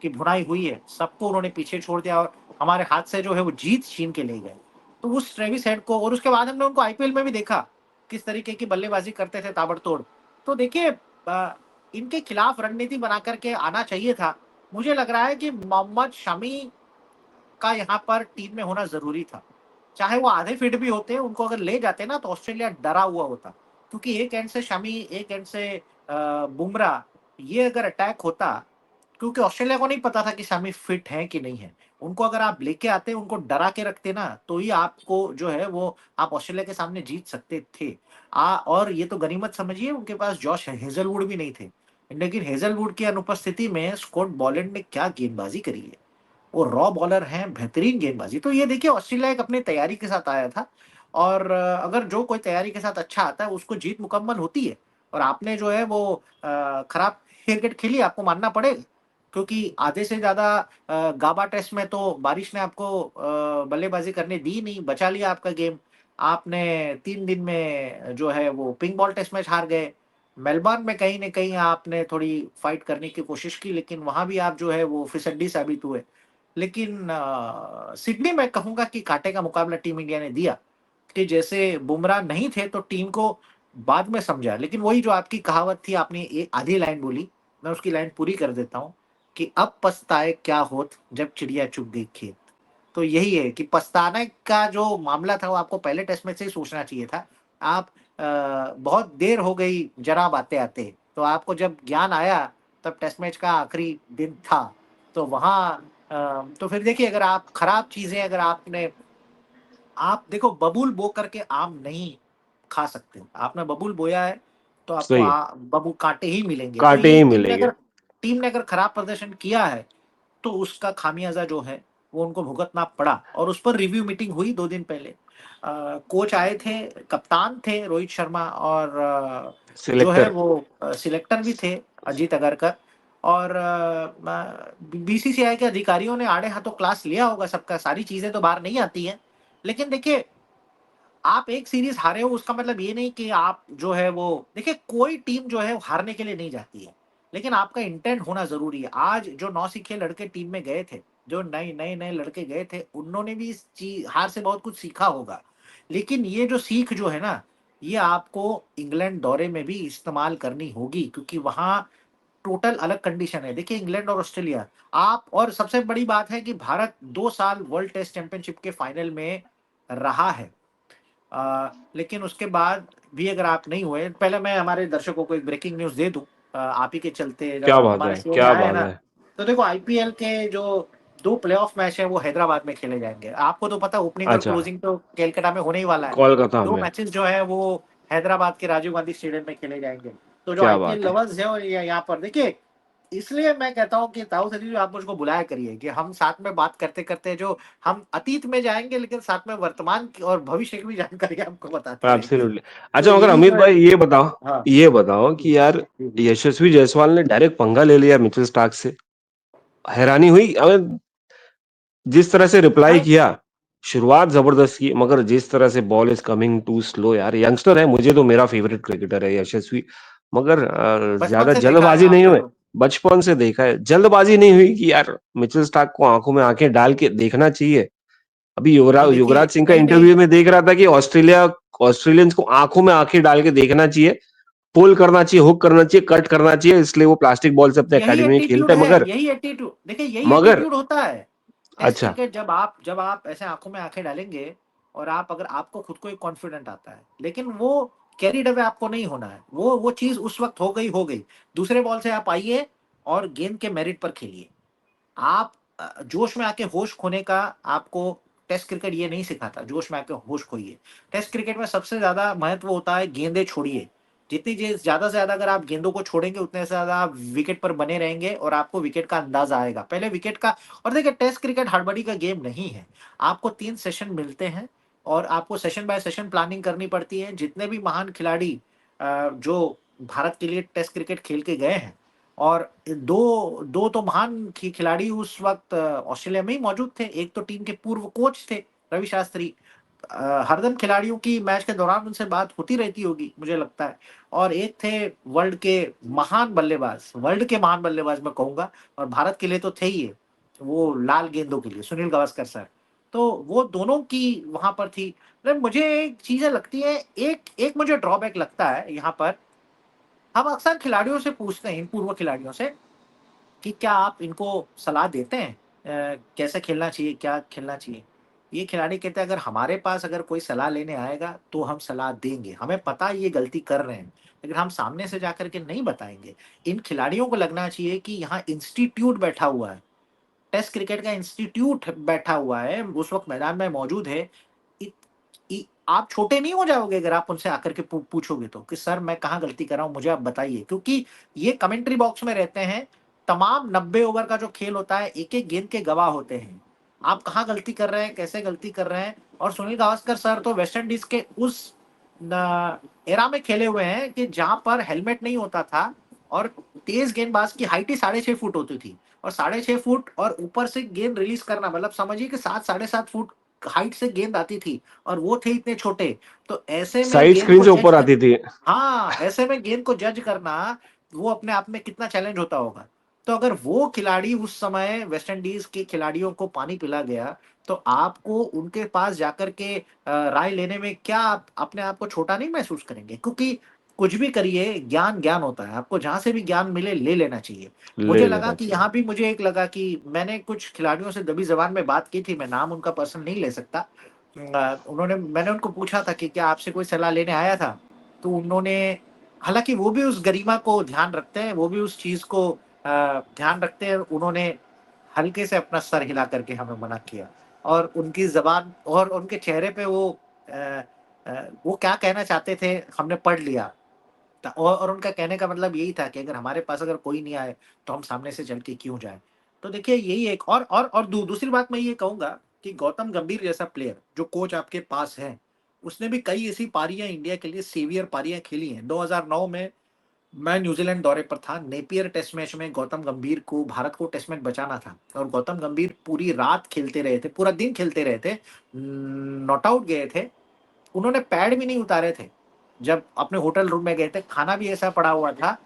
की भुनाई हुई है सबको उन्होंने पीछे छोड़ दिया और हमारे हाथ से जो है वो जीत छीन के ले गए। तो उस ट्रेविस हेड को और उसके बाद हमने उनको आईपीएल में भी देखा किस तरीके की बल्लेबाजी करते थे ताबड़तोड़। तो देखिए इनके खिलाफ रणनीति बना करके आना चाहिए था। मुझे लग रहा है कि मोहम्मद शमी का यहाँ पर टीम में होना जरूरी था। चाहे वो आधे फिट भी होते, उनको अगर ले जाते ना तो ऑस्ट्रेलिया डरा हुआ होता, क्योंकि एक एंड से शमी एक एंड से बुमराह, ये अगर अटैक होता, क्योंकि ऑस्ट्रेलिया को नहीं पता था कि शमी फिट है कि नहीं है। उनको अगर आप लेके आते, उनको डरा के रखते ना, तो ही आपको जो है वो आप ऑस्ट्रेलिया के सामने जीत सकते थे। और ये तो गनीमत समझिए उनके पास जॉश हेजलवुड भी नहीं थे, लेकिन हेजलवुड की अनुपस्थिति में स्कॉट बॉलैंड ने क्या गेंदबाजी करी है। वो रॉ बॉलर हैं, बेहतरीन गेंदबाजी। तो ये देखिए ऑस्ट्रेलिया एक अपनी तैयारी के साथ आया था और अगर जो कोई तैयारी के साथ अच्छा आता है उसको जीत मुकम्मल होती है। और आपने जो है वो खराब क्रिकेट खेली, आपको मानना पड़ेगा, क्योंकि आधे से ज्यादा गाबा टेस्ट में तो बारिश ने आपको बल्लेबाजी करने दी नहीं, बचा लिया आपका गेम। आपने 3 दिन में जो है वो पिंक बॉल टेस्ट मैच हार गए। मेलबर्न में कहीं न कहीं आपने थोड़ी फाइट करने की कोशिश की, लेकिन वहां भी आप जो है वो फिसड्डी साबित हुए। लेकिन सिडनी में कहूँगा कि कांटे का मुकाबला टीम इंडिया ने दिया, कि जैसे बुमराह नहीं थे तो टीम को बाद में समझा। लेकिन वही जो आपकी कहावत थी, आपने एक आधी लाइन बोली, मैं उसकी लाइन पूरी कर देता हूँ कि अब पछताए क्या होत जब चिड़िया चुग गई खेत। तो यही है कि पछताने का जो मामला था वो आपको पहले टेस्ट मैच से ही सोचना चाहिए था। आप बहुत देर हो गई जनाब आते आते, तो आपको जब ज्ञान आया तब टेस्ट मैच का आखिरी दिन था। तो वहाँ तो फिर देखिए अगर आप खराब चीजें अगर आपने, आप देखो बबूल बो करके आम नहीं खा सकते। आपने बबूल बोया है तो आपको सही है, बबूल कांटे ही मिलेंगे। तो कांटे ये ही टीम ने मिलेंगे। अगर खराब प्रदर्शन किया है तो उसका खामियाजा जो है वो उनको भुगतना पड़ा और उस पर रिव्यू मीटिंग हुई 2 दिन पहले। कोच आए थे, कप्तान थे रोहित शर्मा और जो है सिलेक्टर। वो सिलेक्टर भी थे अजीत अगरकर। और बीसीसीआई के अधिकारियों ने आड़े हाथों क्लास लिया होगा सबका, सारी चीजें तो बाहर नहीं आती हैं। लेकिन देखिए, आप एक सीरीज हारे हो उसका मतलब ये नहीं कि आप जो है वो, देखिए कोई टीम जो है वो हारने के लिए नहीं जाती है, लेकिन आपका इंटेंट होना जरूरी है। आज जो नौसिखिए लड़के टीम में गए थे, जो नए नए नए लड़के गए थे, उन्होंने भी इस चीज हार से बहुत कुछ सीखा होगा। लेकिन ये जो सीख जो है ना, ये आपको इंग्लैंड दौरे में भी इस्तेमाल करनी होगी, क्योंकि वहां टोटल अलग कंडीशन है। देखिए इंग्लैंड और ऑस्ट्रेलिया, आप, और सबसे बड़ी बात है कि भारत 2 साल वर्ल्ड टेस्ट चैंपियनशिप के फाइनल में रहा है। लेकिन उसके बाद भी अगर आप नहीं हुए, पहले मैं हमारे दर्शकों को एक ब्रेकिंग न्यूज़ दे दूँ, आप ही के चलते जब क्या आप बात हमारे है, शो में क्या आए हैं बात ना, है। तो देखो आईपीएल के जो 2 प्लेऑफ मैच हैं वो हैदराबाद में खेले जाएँगे। आपको तो पता है ओपनिंग और अच्छा, क्लोजिंग तो कोलकाता में होने ही वाला है। कोलकाता 2 में। मैचेस जो है वो हैदराबाद के राजीव गांधी स्टेडियम में खेले जाएँगे। तो जो क्या आईपीएल बात है। लवर्स हैं और यहाँ पर देखिए, इसलिए मैं कहता हूँ कि ताऊ सदी आप मुझको बुलाया करिए कि हम साथ में बात करते-करते जो हम अतीत में जाएँगे, लेकिन साथ में वर्तमान की और भविष्य की भी जानकारी आपको बताते रहेंगे। एब्सोल्युटली। तो अच्छा, मगर यही अमित जो है। भाई हाँ। ये बताओ जी, कि यार जी, जी। यशस्वी जायसवाल ने डायरेक्ट पंगा ले लिया मिचेल स्टार्क से। हैरानी हुई हमें जिस तरह से रिप्लाई भाई, किया। शुरुआत ज़बरदस्त की, मगर जिस तरह से ball is coming to slow यार, यंगस्टर है, मुझे तो मेरा फेवरेट क्रिकेटर है यशस्वी। मगर बचपन ज़्यादा से देखा है जल्दबाज़ी नहीं आपने हुई, तो। बचपन से देखा है, जल्दबाज़ी नहीं हुई कि यार मिचेल स्टार्क को आँखों में आँखें डाल के देखना चाहिए। अभी नहीं देखिए, युवराज सिंह का नहीं, नहीं। इंटरव्यू में देख रहा था कि ऑस्ट्रेलियंस को आँखों में आँखें डाल के देखना चाहिए, पुल करना चाहिए, हुक करना चाहिए, कट करना चाहिए, इसलिए वो प्लास्टिक बॉल से अपने यही अकेडमी में एटीट्यूड खेलता है, है, मगर यही एटीट्यूड, देखिए यही मगर एटीट्यूड होता है। टेस्ट अच्छा, क्रिकेट जब आप ऐसे आँखों में आँखें डालेंगे, और आप अगर आपको खुद को एक कॉन्फिडेंट आता है, लेकिन वो कैरिड अवे आपको नहीं होना है। वो चीज़ उस वक़्त हो गई, हो गई। दूसरे बॉल से आप आइए और गेंद के मेरिट पर खेलिए। आप जोश में आके होश खोने का आपको टेस्ट क्रिकेट ये नहीं सिखाता, जोश में आके होश खोइए। टेस्ट क्रिकेट में सबसे ज़्यादा महत्व होता है गेंदें छोड़िए। जितनी ज़्यादा से ज़्यादा अगर आप गेंदों को छोड़ेंगे, उतने से ज़्यादा आप विकेट पर बने रहेंगे और आपको विकेट का अंदाज़ा आएगा। पहले विकेट का, और देखिए टेस्ट क्रिकेट हड़बड़ी का गेम नहीं है। आपको 3 सेशन मिलते हैं और आपको सेशन बाय सेशन प्लानिंग करनी पड़ती है। जितने भी महान खिलाड़ी जो भारत के लिए टेस्ट क्रिकेट खेल के गए हैं, और 2 तो महान खिलाड़ी उस वक़्त ऑस्ट्रेलिया में ही मौजूद थे। एक तो टीम के पूर्व कोच थे, रवि शास्त्री। हरदम खिलाड़ियों की मैच के दौरान उनसे बात होती रहती होगी, मुझे लगता है। और एक थे वर्ल्ड के महान बल्लेबाज मैं कहूँगा, और भारत के लिए तो थे ही ये, वो लाल गेंदों के लिए, सुनील गावस्कर सर। तो वो दोनों की वहाँ पर थी। मुझे एक चीज़ें लगती हैं, एक एक मुझे ड्रॉबैक लगता है यहाँ पर। हम अक्सर खिलाड़ियों से पूछते हैं, इन पूर्व खिलाड़ियों से, कि क्या आप इनको सलाह देते हैं कैसे खेलना चाहिए, क्या खेलना चाहिए? ये खिलाड़ी कहते हैं अगर हमारे पास अगर कोई सलाह लेने आएगा तो हम सलाह देंगे। हमें पता है ये गलती कर रहे हैं, लेकिन हम सामने से जाकर के नहीं बताएँगे। इन खिलाड़ियों को लगना चाहिए कि यहाँ इंस्टीट्यूट बैठा हुआ है। टेस्ट क्रिकेट का इंस्टीट्यूट बैठा हुआ है, उस वक़्त मैदान में मौजूद है। इत इ आप छोटे नहीं हो जाओगे अगर आप उनसे आकर के पूछोगे तो, कि सर मैं कहाँ गलती कर रहा हूँ, मुझे आप बताइए। क्योंकि ये कमेंट्री बॉक्स में रहते हैं, तमाम 90 ओवर का जो खेल होता है, एक-एक गेंद के गवाह होते हैं। आप कहाँ गलती कर रहे हैं, कैसे गलती कर रहे हैं, और सुनील गावस्कर सर तो वेस्ट इंडीज़ के उस न एरा में खेले हुए हैं कि जहाँ पर हेलमेट नहीं होता था, और तेज़ गेंदबाज की हाइट ही 6.5 फुट होती थी। और 6.5 फुट और ऊपर से गेंद रिलीज़ करना, मतलब समझिए कि 7 साढ़े 7 फुट हाइट से गेंद आती थी, और वो थे इतने छोटे। तो ऐसे में साइड गेंद स्क्रीन को से जज ऊपर कर, आती थी। हाँ, ऐसे में गेंद को जज करना, वो अपने आप में कितना चैलेंज होता होगा। तो अगर वो खिलाड़ी उस समय वेस्ट इंडीज़ के खिलाड़ियों को पानी पिला गया, तो आपको उनके पास जाकर के राय लेने में क्या आप अपने आप को छोटा नहीं महसूस करेंगे? क्योंकि कुछ भी करिए, ज्ञान ज्ञान होता है। आपको जहाँ से भी ज्ञान मिले, ले लेना चाहिए। ले मुझे लगा लेना कि चाहिए। यहाँ भी मुझे एक लगा कि मैंने कुछ खिलाड़ियों से दबी ज़बान में बात की थी, मैं नाम उनका पर्सनल नहीं ले सकता। मैंने उनको पूछा था कि क्या आपसे कोई सलाह लेने आया था? तो उन्होंने, हालाँकि वो भी उस गरिमा को ध्यान रखते हैं, वो भी उस चीज़ को ध्यान रखते हैं। उन्होंने हल्के से अपना सर हिला करके हमें मना किया, और उनकी ज़बान और उनके चेहरे पे अ वो क्या कहना चाहते थे, हमने पढ़ लिया। और उनका कहने का मतलब यही था कि अगर हमारे पास अगर कोई नहीं आए, तो हम सामने से चल के क्यों जाएँ? तो देखिए यही एक, और दूसरी बात मैं ये कहूँगा कि गौतम गंभीर जैसा प्लेयर, जो कोच आपके पास है, उसने भी कई ऐसी पारियाँ इंडिया के लिए सेवियर पारियाँ खेली हैं। 2009 में मैं न्यूजीलैंड दौरे पर था। नेपियर टेस्ट मैच में गौतम गंभीर को, भारत को टेस्ट मैच बचाना था और गौतम गंभीर पूरी रात खेलते रहे थे, पूरा दिन खेलते रहे थे, नॉट आउट गए थे। उन्होंने पैड भी नहीं उतारे थे। जब अपने होटल रूम में गए थे, खाना भी ऐसा पड़ा हुआ था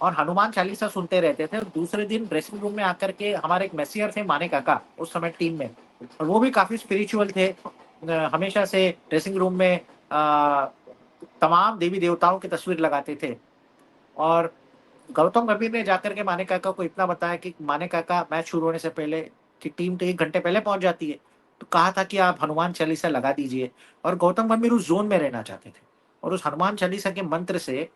और हनुमान चालीसा सुनते रहते थे। और दूसरे दिन ड्रेसिंग रूम में आकर के हमारे एक मेसियर थे, माने काका, उस समय टीम में, और वो भी काफी स्पिरिचुअल थे। हमेशा से ड्रेसिंग रूम में तमाम देवी देवताओं की तस्वीर लगाते थे। और गौतम गंभीर ने जाकर के माने काका को इतना बताया कि माने काका, मैच शुरू होने से पहले कि टीम तो 1 घंटे पहले पहुंच जाती है, तो कहा था कि आप हनुमान चालीसा लगा दीजिए। और गौतम गंभीर उस ज़ोन में रहना चाहते थे और उस हनुमान चालीसा के मंत्र से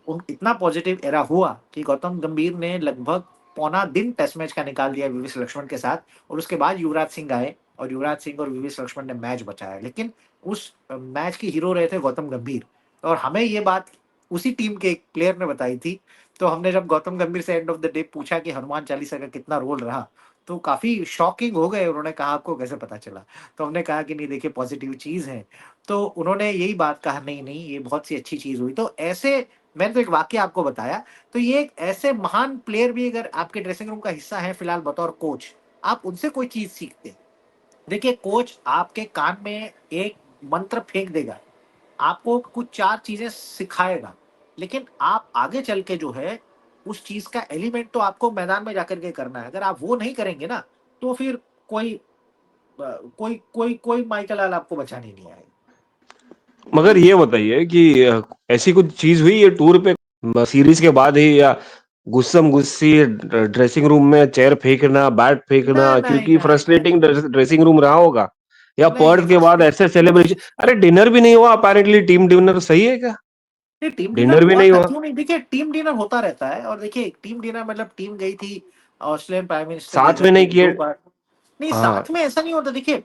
उन इतना पॉजिटिव एरा हुआ कि गौतम गंभीर ने लगभग पौना दिन टेस्ट मैच का निकाल दिया विविस लक्ष्मण के साथ। और उसके बाद युवराज सिंह आए और युवराज सिंह और विविस लक्ष्मण ने मैच बचाया। लेकिन उस मैच के हीरो रहे थे गौतम गंभीर। और हमें ये बात उसी टीम के एक प्लेयर ने बताई थी। तो हमने जब गौतम गंभीर से एंड ऑफ द डे पूछा कि हनुमान चालीसा का कितना रोल रहा, तो काफ़ी शॉकिंग हो गए। उन्होंने कहा, आपको कैसे पता चला? तो हमने कहा कि नहीं देखिए, पॉजिटिव चीज़ है। तो उन्होंने यही बात कहा, नहीं, नहीं, ये बहुत सी अच्छी चीज़ हुई। तो ऐसे मैंने तो एक वाक़या आपको बताया, तो ये एक ऐसे महान प्लेयर भी अगर आपके ड्रेसिंग रूम का हिस्सा है फिलहाल बतौर कोच, आप उनसे कोई चीज़ सीखते हैं। देखिए, कोच आपके कान में एक मंत्र फेंक देगा, आपको कुछ 4 चीज़ें सिखाएगा, लेकिन आप आगे चल के जो है, उस चीज़ का एलिमेंट तो आपको मैदान में जाकर के करना है। अगर आप वो नहीं करेंगे ना, तो फिर कोई माइकल आल आपको बचाने नहीं आएगा। मगर ये बताइए कि ऐसी कुछ चीज हुई है टूर पे, सीरीज के बाद ही, या गुस्सम गुस्सी ड्रेसिंग रूम में चेयर फेंकना, बैट फेंकना, नहीं, नहीं, क्योंकि नहीं, नहीं। फ्रस्ट्रेटिंग ड्रेसिंग रूम रहा होगा, या नहीं, नहीं, पर्थ के बाद ऐसे सेलिब्रेशन? अरे डिनर भी नहीं हुआ अपेरेंटली, टीम डिनर सही है क्या? ये टीम डिनर डिनर भी हुआ नहीं था, हुआ, क्यों नहीं? देखिए, टीम डिनर होता रहता है। और देखिए, टीम डिनर मतलब टीम गई थी ऑस्ट्रेलियन प्राइम मिनिस्टर के साथ घर में नहीं पे किए? 2 बार। नहीं, हाँ, साथ में ऐसा नहीं होता। देखिए,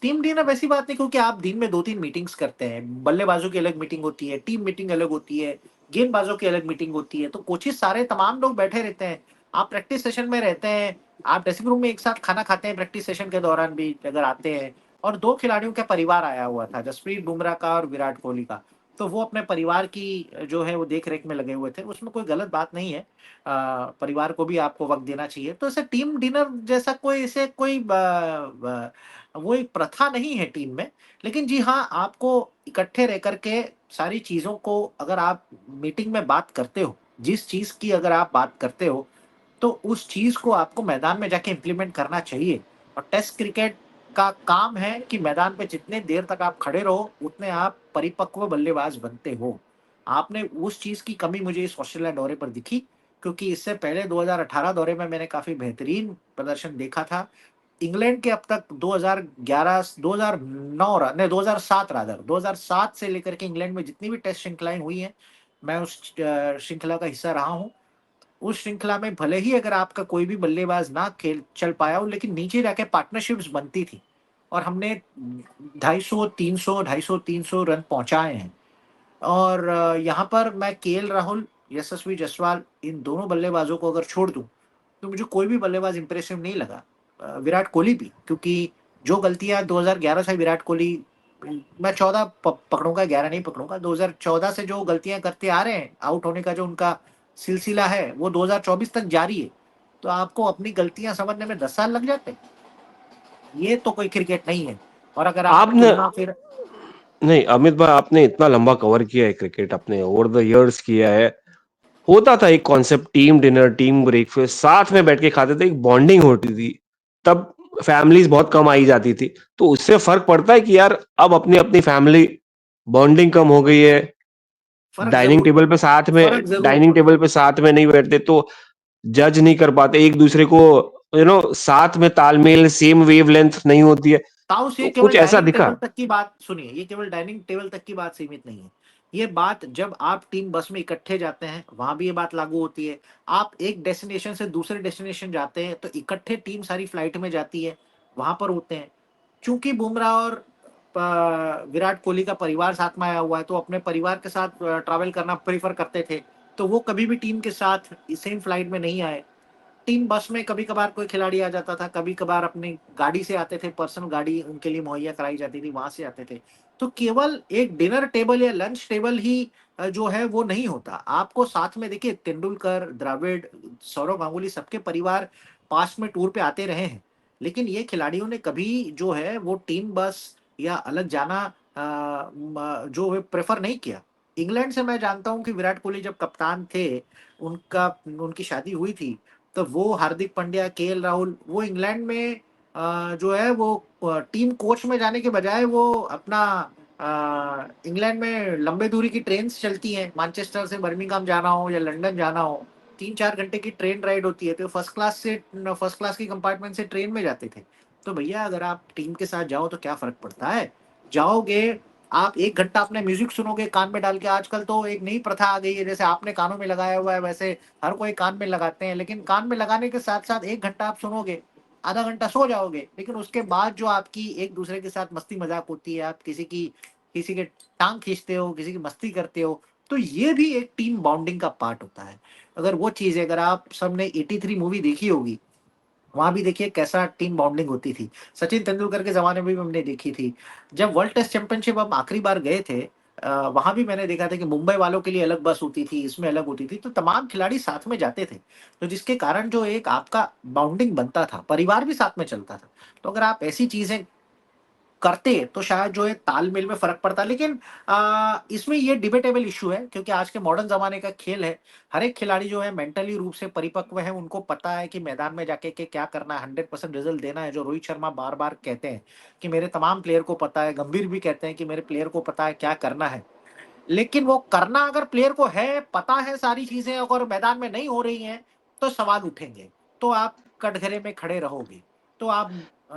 टीम डिनर वैसी बात नहीं, क्योंकि आप दिन में 2-3 मीटिंग्स करते हैं। बल्लेबाजों की अलग मीटिंग होती है, टीम मीटिंग अलग होती है, गेंदबाजों की अलग मीटिंग होती है। तो कोचेस सारे तमाम लोग बैठे रहते हैं। आप प्रैक्टिस सेशन में रहते हैं, आप ड्रेसिंग रूम में एक साथ खाना खाते हैं प्रैक्टिस सेशन के दौरान भी अगर आते हैं। और 2 खिलाड़ियों का परिवार आया हुआ था, जसप्रीत बुमराह का और विराट कोहली का। तो वो अपने परिवार की जो है वो देख-रेख में लगे हुए थे। उसमें कोई गलत बात नहीं है। परिवार को भी आपको वक़्त देना चाहिए। तो ऐसे टीम डिनर जैसा कोई ऐसे कोई ब वो एक प्रथा नहीं है टीम में। लेकिन जी हाँ, आपको इकट्ठे रह कर के सारी चीज़ों को अगर आप मीटिंग में बात करते हो, जिस चीज़ की अगर आप बात करते हो, तो उस चीज़ को आपको मैदान में जाके इम्प्लीमेंट करना चाहिए। और टेस्ट क्रिकेट का काम है कि मैदान पे जितने देर तक आप खड़े रहो, उतने आप परिपक्व बल्लेबाज बनते हो। आपने उस चीज़ की कमी मुझे इस ऑस्ट्रेलिया दौरे पर दिखी, क्योंकि इससे पहले 2018 दौरे में मैंने काफ़ी बेहतरीन प्रदर्शन देखा था। इंग्लैंड के अब तक 2011 2009 रा नहीं 2007 रादर 2007 से लेकर के इंग्लैंड में जितनी भी टेस्ट श्रृंखलाएँ हुई हैं, मैं उस श्रृंखला का हिस्सा रहा हूँ। उस श्रृंखला में भले ही अगर आपका कोई भी बल्लेबाज ना खेल चल पाया हो, लेकिन नीचे जाके पार्टनरशिप्स बनती थी और हमने 250, 300, 250, 300 रन पहुँचाए हैं। और यहाँ पर मैं केएल राहुल, यशस्वी जायसवाल, इन दोनों बल्लेबाजों को अगर छोड़ दूँ, तो मुझे कोई भी बल्लेबाज इम्प्रेसिव नहीं लगा। विराट कोहली भी, क्योंकि जो गलतियाँ 2011 से विराट कोहली, मैं 14 पकड़ूँगा, 11 नहीं पकड़ूँगा, 2014 से जो गलतियाँ करते आ रहे हैं, आउट होने का जो उनका सिलसिला है, वो 2024 तक जारी है। तो आपको अपनी गलतियाँ समझने में 10 साल लग जाते हैं। ये तो कोई क्रिकेट नहीं है। और अगर आप आपने, तुलना फिर नहीं अमित भाई, आपने इतना लंबा कवर किया है क्रिकेट, अपने ओवर द इयर्स किया है। होता था एक concept, team dinner, team breakfast, साथ में बैठ के खाते थे, एक बॉन्डिंग होती थी। तब फैमिलीज बहुत कम आई जाती थी, तो उससे फर्क पड़ता है कि यार अब अपनी अपनी फैमिली बॉन्डिंग कम हो गई है। फ़र्क ज़रूर पड़ता है, फ़र्क ज़रूर डाइनिंग पड़ता टेबल है। पे साथ में नहीं बैठते, तो जज नहीं कर पाते एक दूसरे को, साथ में तालमेल, सेम वेवलेंथ नहीं होती है। ताउस, तो ये केवल कुछ ऐसा डाइनिंग दिखा? टेबल तक की बात सुनिए, ये केवल डाइनिंग टेबल तक की बात सीमित नहीं है। ये बात जब आप टीम बस में इकट्ठे जाते हैं, वहाँ भी ये बात लागू होती है। आप एक डेस्टिनेशन से दूसरे डेस्टिनेशन जाते हैं, तो इकट्ठे टीम सारी फ्लाइट में जाती है, वहाँ पर होते हैं। चूँकि बुमराह और विराट कोहली का परिवार साथ में आया हुआ है, तो अपने परिवार के साथ ट्रैवल करना प्रेफ़र करते थे। तो वो कभी भी टीम के साथ सेम फ्लाइट में नहीं आए। टीम बस में कभी कभार कोई खिलाड़ी आ जाता था, कभी कभार अपनी गाड़ी से आते थे, पर्सनल गाड़ी उनके लिए मुहैया कराई जाती थी, वहां से आते थे। तो केवल एक डिनर टेबल या लंच टेबल ही जो है वो नहीं होता, आपको साथ में देखिए तेंदुलकर, द्रविड़, सौरव गांगुली सबके परिवार पास में टूर पे आते रहे हैं। लेकिन ये खिलाड़ियों ने कभी जो है वो टीम बस या अलग जाना जो है प्रेफर नहीं किया। इंग्लैंड से मैं जानता हूँ कि विराट कोहली जब कप्तान थे, उनका उनकी शादी हुई थी, तो वो हार्दिक पांड्या, केएल राहुल वो इंग्लैंड में जो है वो टीम कोच में जाने के बजाय वो अपना इंग्लैंड में लंबे दूरी की ट्रेन चलती हैं, मैनचेस्टर से बर्मिंघम जाना हो या लंदन जाना हो, 3-4 घंटे की ट्रेन राइड होती है, तो फर्स्ट क्लास की कंपार्टमेंट से ट्रेन में जाते थे। तो भैया अगर आप टीम के साथ जाओ तो क्या फर्क पड़ता है, जाओगे आप 1 घंटा अपने म्यूजिक सुनोगे कान में डाल के। आजकल तो एक नई प्रथा आ गई है, जैसे आपने कानों में लगाया हुआ है वैसे हर कोई कान में लगाते हैं, लेकिन कान में लगाने के साथ साथ 1 घंटा आप सुनोगे, आधा घंटा सो जाओगे, लेकिन उसके बाद जो आपकी एक दूसरे के साथ मस्ती मजाक होती है, आप किसी के टांग खींचते हो, किसी की मस्ती करते हो, तो ये भी एक टीम बॉन्डिंग का पार्ट होता है। अगर वो चीज अगर आप सबने 83 मूवी देखी होगी, वहां भी देखिए कैसा टीम बॉन्डिंग होती थी। सचिन तेंदुलकर के जमाने में भी हमने देखी थी। जब वर्ल्ड टेस्ट चैंपियनशिप हम आखिरी बार गए थे, वहां भी मैंने देखा था कि मुंबई वालों के लिए अलग बस होती थी, इसमें अलग होती थी, तो तमाम खिलाड़ी साथ में जाते थे, तो जिसके कारण जो एक आपका बाउंडिंग बनता था, परिवार भी साथ में चलता था। तो अगर आप ऐसी चीजें करते तो शायद जो है तालमेल में फर्क पड़ता, लेकिन इसमें ये डिबेटेबल इशू है, क्योंकि आज के मॉडर्न जमाने का खेल है। हर एक खिलाड़ी जो है मेंटली रूप से परिपक्व है, उनको पता है कि मैदान में जाके के क्या करना है, 100% रिजल्ट देना है, जो रोहित शर्मा बार बार कहते हैं कि मेरे तमाम प्लेयर को पता है, गंभीर भी कहते हैं कि मेरे प्लेयर को पता है क्या करना है। लेकिन वो करना अगर प्लेयर को है, पता है सारी चीजें, अगर मैदान में नहीं हो रही हैं, तो सवाल उठेंगे, तो आप कटघरे में खड़े रहोगे, तो आप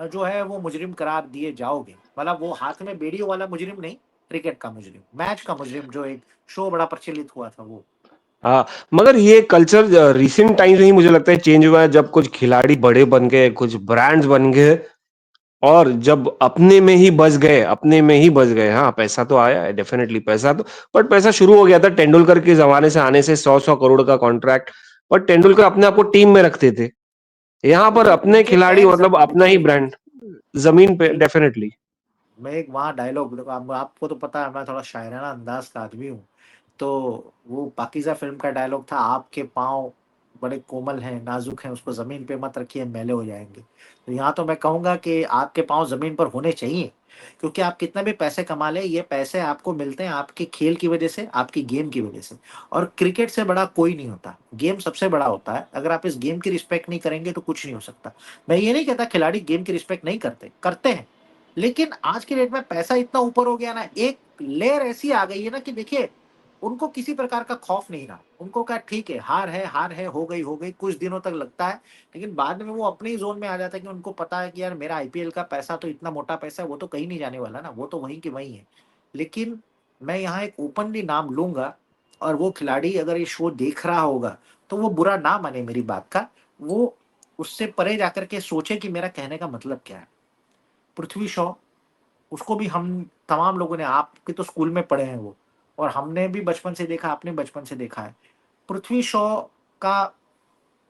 जो है वो मुजरिम करार दिए जाओगे, मतलब वो हाथ में बेड़ियों वाला मुजरिम नहीं, क्रिकेट का मुजरिम, मैच का मुजरिम, जो एक शो बड़ा प्रचलित हुआ था वो। हाँ, मगर ये कल्चर रिसेंट टाइम से ही मुझे लगता है चेंज हुआ है, जब कुछ खिलाड़ी बड़े बन गए, कुछ ब्रांड्स बन गए और जब अपने में ही बच गए। हाँ, पैसा तो आया है डेफिनेटली, पैसा तो, बट पैसा शुरू हो गया था तेंदुलकर के ज़माने से आने से, 100-100 करोड़ का कॉन्ट्रैक्ट, बट तेंदुलकर अपने आप को टीम में रखते थे। यहाँ पर देखिए अपने उनके खिलाड़ी पैर मतलब जमीन अपना ही पे, ब्रांड, ज़मीन पे एक डेफिनेटली। मैं एक वहाँ डायलॉग देखो, आपको तो पता है मैं थोड़ा शायराना अंदाज का आदमी हूँ। तो वो पाकीज़ा फ़िल्म का डायलॉग था, आपके पाँव बड़े कोमल हैं, नाज़ुक हैं, उसको ज़मीन पे मत रखिए, मैले हो जाएँगे। तो यहाँ तो मैं कहूँगा कि आपके पाँव ज़मीन पर होने चाहिए, क्योंकि आप कितने भी पैसे कमा लें, ये पैसे आपको मिलते हैं आपके खेल की वज़ह से, आपकी गेम की वज़ह से, और क्रिकेट से बड़ा कोई नहीं होता। गेम सबसे बड़ा होता है, अगर आप इस गेम की रिस्पेक्ट नहीं करेंगे तो कुछ नहीं हो सकता। मैं ये नहीं कहता खिलाड़ी गेम की रिस्पेक्ट नहीं करते, करते हैं। लेकिन आज की डेट में पैसा इतना ऊपर हो गया ना, एक लेयर ऐसी आ गई है ना कि देखिए, उनको किसी प्रकार का खौफ नहीं रहा। उनको क्या, ठीक है, हार है, हो गई, कुछ दिनों तक लगता है, लेकिन बाद में वो अपने ही ज़ोन में आ जाता है कि उनको पता है कि यार मेरा आईपीएल का पैसा तो इतना मोटा पैसा है, वो तो कहीं नहीं जाने वाला ना, वो तो वहीं के वहीं है। लेकिन मैं यहाँ एक ओपनली नाम लूँगा, और वो खिलाड़ी अगर ये शो देख रहा होगा, तो वो बुरा ना माने मेरी बात का, वो उससे परे जाकर के सोचे कि मेरा कहने का मतलब क्या है। पृथ्वी शॉ, उसको भी हम तमाम लोगों ने, आपके तो स्कूल में पढ़े हैं वो, और हमने भी बचपन से देखा, आपने बचपन से देखा है। पृथ्वी शॉ का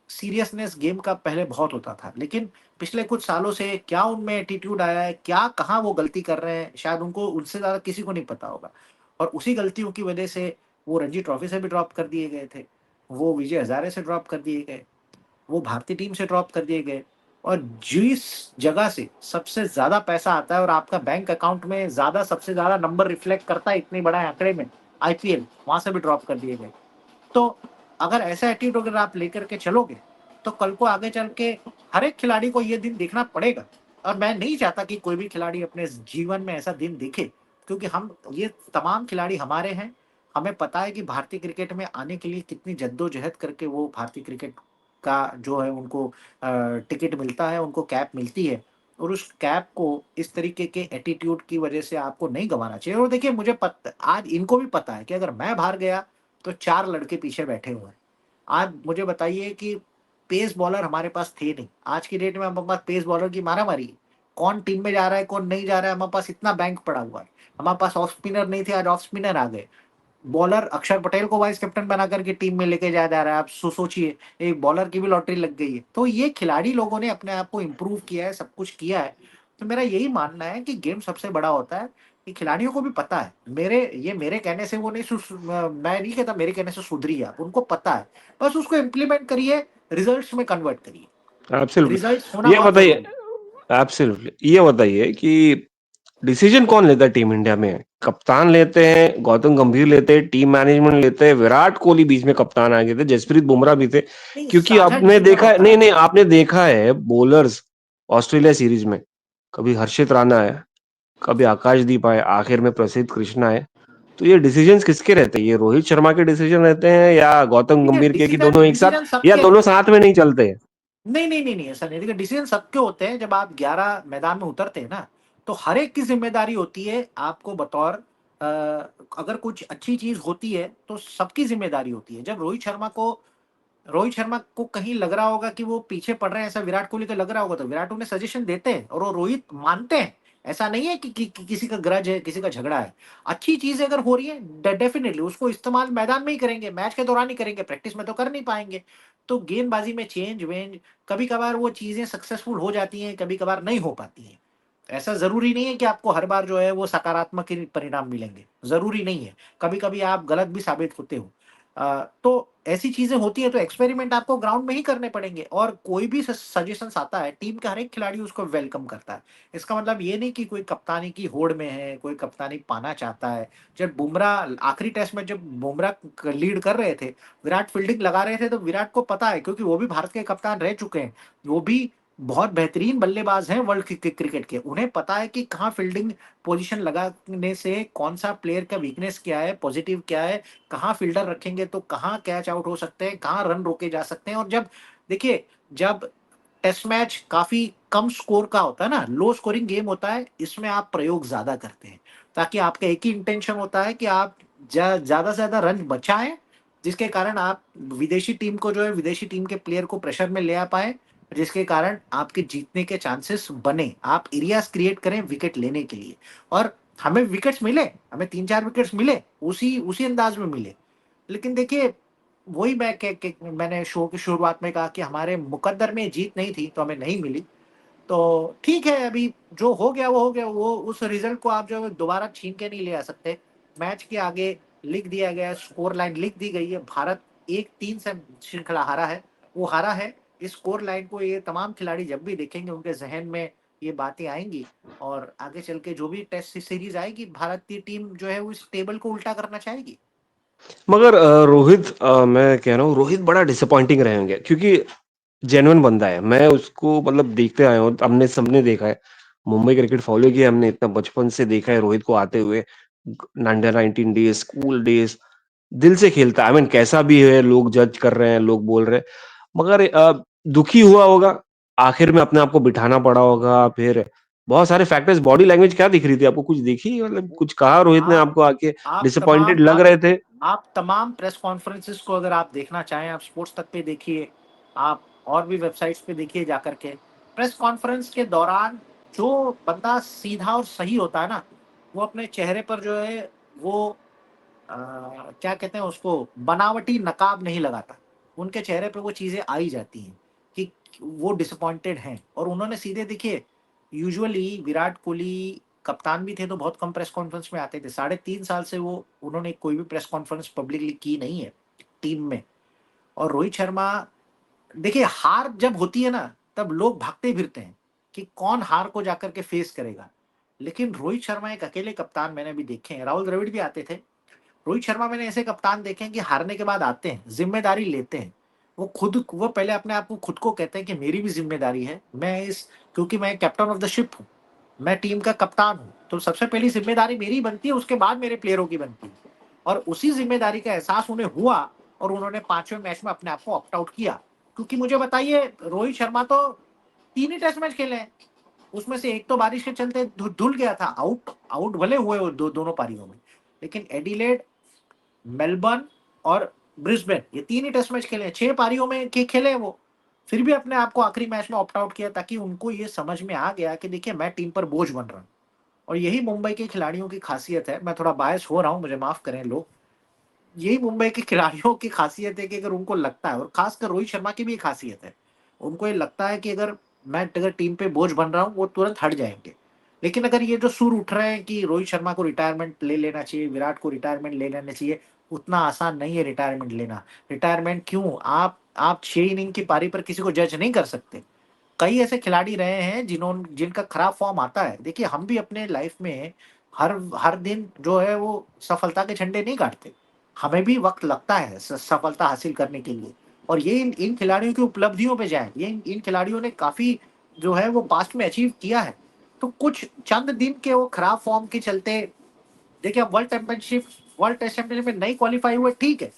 सीरियसनेस गेम का पहले बहुत होता था, लेकिन पिछले कुछ सालों से क्या उनमें एटीट्यूड आया है, क्या कहाँ वो गलती कर रहे हैं, शायद उनको उनसे ज़्यादा किसी को नहीं पता होगा। और उसी गलतियों की वजह से वो रणजी ट्रॉफी से भी ड्रॉप कर दिए गए थे, वो विजय हजारे से ड्रॉप कर दिए गए, वो भारतीय टीम से ड्रॉप कर दिए गए। और जिस जगह से सबसे ज्यादा पैसा आता है और आपका बैंक अकाउंट में ज्यादा, सबसे ज्यादा नंबर रिफ्लेक्ट करता है इतने बड़ा आंकड़े में, आईपीएल, वहां से भी ड्रॉप कर दिए गए। तो अगर ऐसा एटीट्यूड अगर आप लेकर के चलोगे, तो कल को आगे चल के हर एक खिलाड़ी को ये दिन देखना पड़ेगा। और मैं नहीं चाहता कि कोई भी खिलाड़ी अपने जीवन में ऐसा दिन देखे, क्योंकि हम ये तमाम खिलाड़ी हमारे हैं। हमें पता है कि भारतीय क्रिकेट में आने के लिए कितनी जद्दोजहद करके वो भारतीय क्रिकेट का जो है उनको टिकट मिलता है, उनको कैप मिलती है, और उस कैप को इस तरीके के एटीट्यूड की वजह से आपको नहीं गंवाना चाहिए। और देखिए मुझे आज इनको भी पता है कि अगर मैं बाहर गया तो 4 लड़के पीछे बैठे हुए हैं। आज मुझे बताइए कि पेस बॉलर हमारे पास थे नहीं। आज की डेट में हमारे पास पेस बॉलर की मारामारी है। कौन टीम में जा रहा है, कौन नहीं जा रहा है, हमारे पास इतना बैंक पड़ा हुआ है। हमारे पास ऑफ स्पिनर नहीं थे, आज ऑफ स्पिनर आ गए। बॉलर अक्षर पटेल को वाइस कैप्टन बना करके टीम में लेके जाया जा रहा है। आप सोचिए, एक बॉलर की भी लॉटरी लग गई है। तो ये खिलाड़ी लोगों ने अपने आप को इम्प्रूव किया है, सब कुछ किया है। तो मेरा यही मानना है कि गेम सबसे बड़ा होता है, कि खिलाड़ियों को भी पता है। मेरे कहने से वो नहीं मैं नहीं कहता मेरे कहने से सुधरी आप, उनको पता है। बस उसको इम्प्लीमेंट करिए, रिजल्ट्स में कन्वर्ट करिए। Results absolutely. होना ये बहुत बताइए, जरूरी है। एब्सोल्युटली ये बताइए कि डिसीजन कौन लेता है टीम इंडिया में? कप्तान लेते हैं, गौतम गंभीर लेते हैं, टीम मैनेजमेंट लेते हैं, विराट कोहली बीच में कप्तान आ गए थे, जसप्रीत बुमराह भी थे। नहीं, क्योंकि साझा आपने डिसीजन देखा है, होता नहीं है। नहीं आपने देखा है बॉलर्स ऑस्ट्रेलिया सीरीज में, कभी हर्षित राणा है, कभी आकाशदीप आए, आखिर में प्रसिद्ध कृष्णा है। तो ये डिसीजंस किसके रहते हैं? ये रोहित शर्मा के डिसीजन रहते हैं या गौतम देखिए, गंभीर के, कि डिसीजन दोनों एक साथ, डिसीजन या सबके दोनों साथ में नहीं चलते हैं? नहीं नहीं नहीं नहीं, ऐसा नहीं। देखिए, डिसीजन सबके होते हैं। जब आप 11 मैदान में उतरते हैं ना, तो हर एक की जिम्मेदारी होती है आपको बतौर अगर कुछ अच्छी चीज होती है तो सबकी जिम्मेदारी होती है। जब रोहित शर्मा को कहीं लग रहा होगा कि वो पीछे पड़ रहे हैं, ऐसा विराट कोहली को लग रहा होगा, तो विराट उन्हें सजेशन देते हैं और वो रोहित मानते हैं। ऐसा नहीं है कि किसी का ग्रज है, किसी का झगड़ा है। अच्छी चीजें अगर हो रही है, डेफिनेटली उसको इस्तेमाल मैदान में ही करेंगे, मैच के दौरान ही करेंगे, प्रैक्टिस में तो कर नहीं पाएंगे। तो गेंदबाजी में चेंज वेंज, कभी कभार वो चीजें सक्सेसफुल हो जाती हैं, कभी कभार नहीं हो पाती हैं। ऐसा जरूरी नहीं है कि आपको हर बार जो है वो सकारात्मक ही परिणाम मिलेंगे, जरूरी नहीं है। कभी कभी आप गलत भी साबित होते हो। तो ऐसी चीजें होती है, तो एक्सपेरिमेंट आपको ग्राउंड में ही करने पड़ेंगे। और कोई भी सजेशंस आता है, टीम का हर एक खिलाड़ी उसको वेलकम करता है। इसका मतलब ये नहीं कि कोई कप्तानी की होड़ में है, कोई कप्तानी पाना चाहता है। जब बुमराह आखिरी टेस्ट में, जब बुमराह लीड कर रहे थे, विराट फील्डिंग लगा रहे थे, तो विराट को पता है, क्योंकि वो भी भारत के कप्तान रह चुके हैं। वो भी बहुत बेहतरीन बल्लेबाज हैं वर्ल्ड क्रिकेट के। उन्हें पता है कि कहाँ फील्डिंग पोजीशन लगाने से कौन सा प्लेयर का वीकनेस क्या है, पॉजिटिव क्या है, कहाँ फील्डर रखेंगे तो कहाँ कैच आउट हो सकते हैं, कहाँ रन रोके जा सकते हैं। और जब देखिए, जब टेस्ट मैच काफी कम स्कोर का होता है ना, लो स्कोरिंग गेम होता है, इसमें आप प्रयोग ज्यादा करते हैं, ताकि आपका एक ही इंटेंशन होता है कि आप ज्यादा से ज्यादा रन बचाएं, जिसके कारण आप विदेशी टीम को जो है, विदेशी टीम के प्लेयर को प्रेशर में ले आ पाए, जिसके कारण आपके जीतने के चांसेस बने, आप एरियाज क्रिएट करें विकेट लेने के लिए। और हमें विकेट्स मिले, हमें 3-4 विकेट्स मिले, उसी उसी अंदाज में मिले। लेकिन देखिए, वही मैंने शो की शुरुआत में कहा कि हमारे मुकद्दर में जीत नहीं थी, तो हमें नहीं मिली। तो ठीक है, अभी जो हो गया वो हो गया। वो उस रिजल्ट को आप जो है दोबारा छीन के नहीं ले आ सकते। मैच के आगे लिख दिया गया, स्कोर लाइन लिख दी गई है। भारत 1-3 से श्रृंखला हारा है, वो हारा है। इस स्कोर लाइन को ये तमाम खिलाड़ी जब भी देखेंगे, उनके जहन में ये बातें आएंगी। और आगे चल के जो भी टेस्ट सीरीज आएगी, भारत की टीम जो है वो इस टेबल को उल्टा करना चाहेगी। मगर रोहित, मैं कह रहा हूँ रोहित बड़ा डिसअपॉइंटिंग रहे होंगे, क्योंकि जेन्युइन बंदा है। मैं उसको मतलब देखते आया हूँ, हमने सबने देखा है, मुंबई क्रिकेट फॉलो किया हमने, इतना बचपन से देखा है रोहित को आते हुए। अंडर 19 डेज, स्कूल डेज, दिल से खेलता है। आई मीन कैसा भी है, लोग जज कर रहे हैं, लोग बोल रहे हैं, मगर दुखी हुआ होगा, आखिर में अपने आप को बिठाना पड़ा होगा। फिर बहुत सारे फैक्टर्स, बॉडी लैंग्वेज क्या दिख रही थी आपको? कुछ दिखी, मतलब कुछ कहा रोहित ने आप आपको आके? आप डिसअपॉइंटेड तमाम लग रहे थे? आप तमाम प्रेस कॉन्फ्रेंसेस को अगर आप देखना चाहें, आप स्पोर्ट्स तक पे देखिए, आप और भी वेबसाइट्स पे देखिए जाकर के। प्रेस कॉन्फ्रेंस के दौरान जो बंदा सीधा और सही होता है ना, वो अपने चेहरे पर जो है वो क्या कहते हैं उसको, बनावटी नकाब नहीं लगाता। उनके चेहरे पे वो चीजें आ ही जाती हैं कि वो डिसअपॉइंटेड हैं। और उन्होंने सीधे, देखिए, यूजुअली विराट कोहली कप्तान भी थे तो बहुत कम प्रेस कॉन्फ्रेंस में आते थे। 3.5 साल से वो उन्होंने कोई भी प्रेस कॉन्फ्रेंस पब्लिकली की नहीं है टीम में। और रोहित शर्मा, देखिए, हार जब होती है ना, तब लोग भागते फिरते हैं कि कौन हार को जाकर के फेस करेगा। लेकिन रोहित शर्मा एक अकेले कप्तान मैंने भी देखे हैं, राहुल द्रविड़ भी आते थे। रोहित शर्मा मैंने ऐसे कप्तान देखे हैं कि हारने के बाद आते हैं, जिम्मेदारी लेते हैं। वो पहले अपने आप को खुद को कहते हैं कि मेरी भी जिम्मेदारी है, क्योंकि मैं कैप्टन ऑफ द शिप हूँ, मैं टीम का कप्तान हूँ, तो सबसे पहली जिम्मेदारी मेरी बनती है, उसके बाद मेरे प्लेयरों की बनती है। और उसी जिम्मेदारी का एहसास उन्हें हुआ, और उन्होंने 5वें मैच में अपने आप को ऑप्ट आउट किया। क्योंकि मुझे बताइए, रोहित शर्मा तो 3 ही टेस्ट मैच खेले हैं, उसमें से एक तो बारिश के चलते धुल गया था, आउट आउट भले हुए वो दोनों पारियों में। लेकिन एडिलेड, मेलबर्न और ब्रिस्बेन, ये 3 ही टेस्ट मैच खेले हैं, 6 पारियों में खेले हैं वो। फिर भी अपने आप को आखिरी मैच में ऑप्ट आउट किया, ताकि उनको ये समझ में आ गया कि देखिए, मैं टीम पर बोझ बन रहा हूँ। और यही मुंबई के खिलाड़ियों की खासियत है। मैं थोड़ा बायस हो रहा हूँ, मुझे माफ करें लोग, यही मुंबई के खिलाड़ियों की खासियत है कि अगर उनको लगता है, और खासकर रोहित शर्मा की भी एक खासियत है, उनको ये लगता है कि अगर टीम पे बोझ बन रहा हूँ, वो तुरंत हट जाएंगे। लेकिन अगर ये जो सुर उठ रहे हैं कि रोहित शर्मा को रिटायरमेंट ले लेना चाहिए, विराट को रिटायरमेंट ले लेना चाहिए, उतना आसान नहीं है रिटायरमेंट लेना। रिटायरमेंट क्यों, आप 6 इनिंग की पारी पर किसी को जज नहीं कर सकते। कई ऐसे खिलाड़ी रहे हैं जिनका खराब फॉर्म आता है। देखिए, हम भी अपने लाइफ में हर हर दिन जो है वो सफलता के झंडे नहीं गाड़ते। हमें भी वक्त लगता है सफलता हासिल करने के लिए। और ये इन खिलाड़ियों की उपलब्धियों पे जाए, ये इन खिलाड़ियों ने काफी जो है वो पास्ट में अचीव किया है। तो कुछ चंद दिन के वो खराब फॉर्म के चलते, देखिए, अब वर्ल्ड टेस्ट चैंपियनशिप में नहीं क्वालिफाई हुए, ठीक है,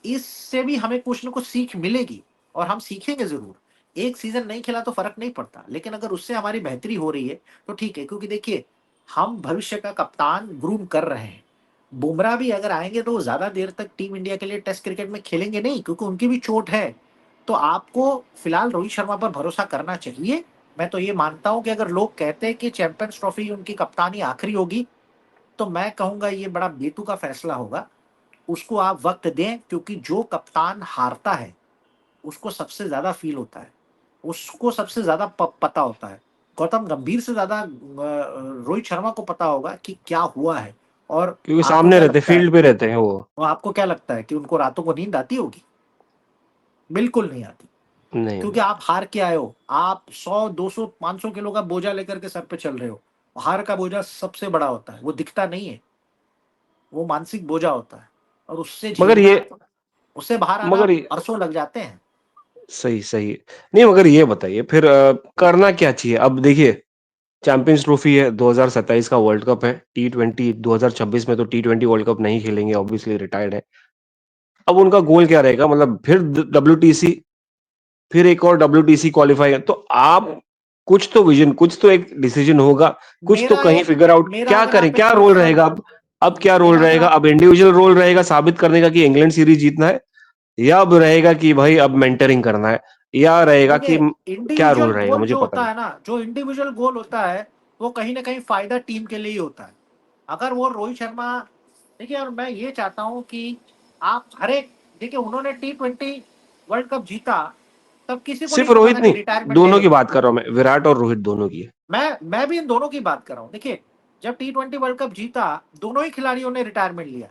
इससे भी हमें कुछ ना कुछ सीख मिलेगी, और हम सीखेंगे जरूर। एक सीजन नहीं खेला तो फर्क नहीं पड़ता, लेकिन अगर उससे हमारी बेहतरी हो रही है तो ठीक है, क्योंकि देखिए, हम भविष्य का कप्तान ग्रूम कर रहे हैं। बुमराह भी अगर आएंगे तो वो ज्यादा देर तक टीम इंडिया के लिए टेस्ट क्रिकेट में खेलेंगे नहीं, क्योंकि उनकी भी चोट है। तो आपको फिलहाल रोहित शर्मा पर भरोसा करना चाहिए। मैं तो ये मानता हूं कि अगर लोग कहते हैं कि चैंपियंस ट्रॉफी उनकी कप्तानी आखिरी होगी, तो मैं कहूंगा ये बड़ा बेतुका फैसला होगा। उसको आप वक्त दें, क्योंकि जो कप्तान हारता है उसको सबसे ज्यादा फील होता है, उसको सबसे ज्यादा पता होता है। गौतम गंभीर से ज्यादा रोहित शर्मा को पता होगा कि क्या हुआ है। और क्योंकि आपको सामने क्या रहते, लगता है, फील्ड पे रहते हैं वो। आपको क्या लगता है कि उनको रातों को नींद आती होगी? बिल्कुल नहीं आती। नहीं क्योंकि आप हार के आए हो, आप 100 200 500 किलो का बोझा लेकर के सर पे चल रहे हो। हार का बोझा सबसे बड़ा होता है, वो दिखता नहीं है, वो मानसिक बोझा होता है। और उससे मगर ये झेलना, उससे बाहर आना मगर ये बरसों लग जाते हैं। सही सही। नहीं, मगर ये बताइए फिर करना क्या चाहिए? अब देखिए, चैंपियंस ट्रॉफी है, 2027 का वर्ल्ड कप है, टी20 2026 में तो टी20 वर्ल्ड कप नहीं खेलेंगे, ऑब्वियसली रिटायर्ड है। अब उनका गोल क्या रहेगा? मतलब फिर डब्ल्यूटीसी, फिर एक और डब्ल्यूटीसी क्वालीफाई, तो आप कुछ तो विजन, कुछ तो एक डिसीजन होगा, कुछ तो मेरा कहीं एक फिगर आउट मेरा क्या अगर करें, आप एक क्या रोल पर्सनल रहेगा अब क्या रोल मेरा अगर रहेगा? आप अब इंडिविजुअल रोल रहेगा साबित करने का कि इंग्लैंड सीरीज जीतना है, या अब रहेगा कि भाई अब मेंटरिंग करना है, या रहेगा कि देखिए, क्या इंडिविजुअल रोल रहेगा? गोल मुझे जो पता होता नहीं। है ना, जो इंडिविजुअल गोल होता है, वो कहीं ना कहीं फायदा टीम के लिए ही होता है। अगर वो रोहित शर्मा, देखिए, और मैं ये चाहता हूं कि आप हर एक, देखिए, उन्होंने T20 वर्ल्ड कप जीता, तब किसी को नहीं सिर्फ पता रोहित था कि नहीं, रिटायरमेंट ले दोनों की लेंगे। बात कर रहा हूं मैं, विराट और रोहित दोनों की। मैं भी इन दोनों की बात कर रहा हूँ। देखिए, जब T20 वर्ल्ड कप जीता, दोनों ही खिलाड़ियों ने रिटायरमेंट लिया।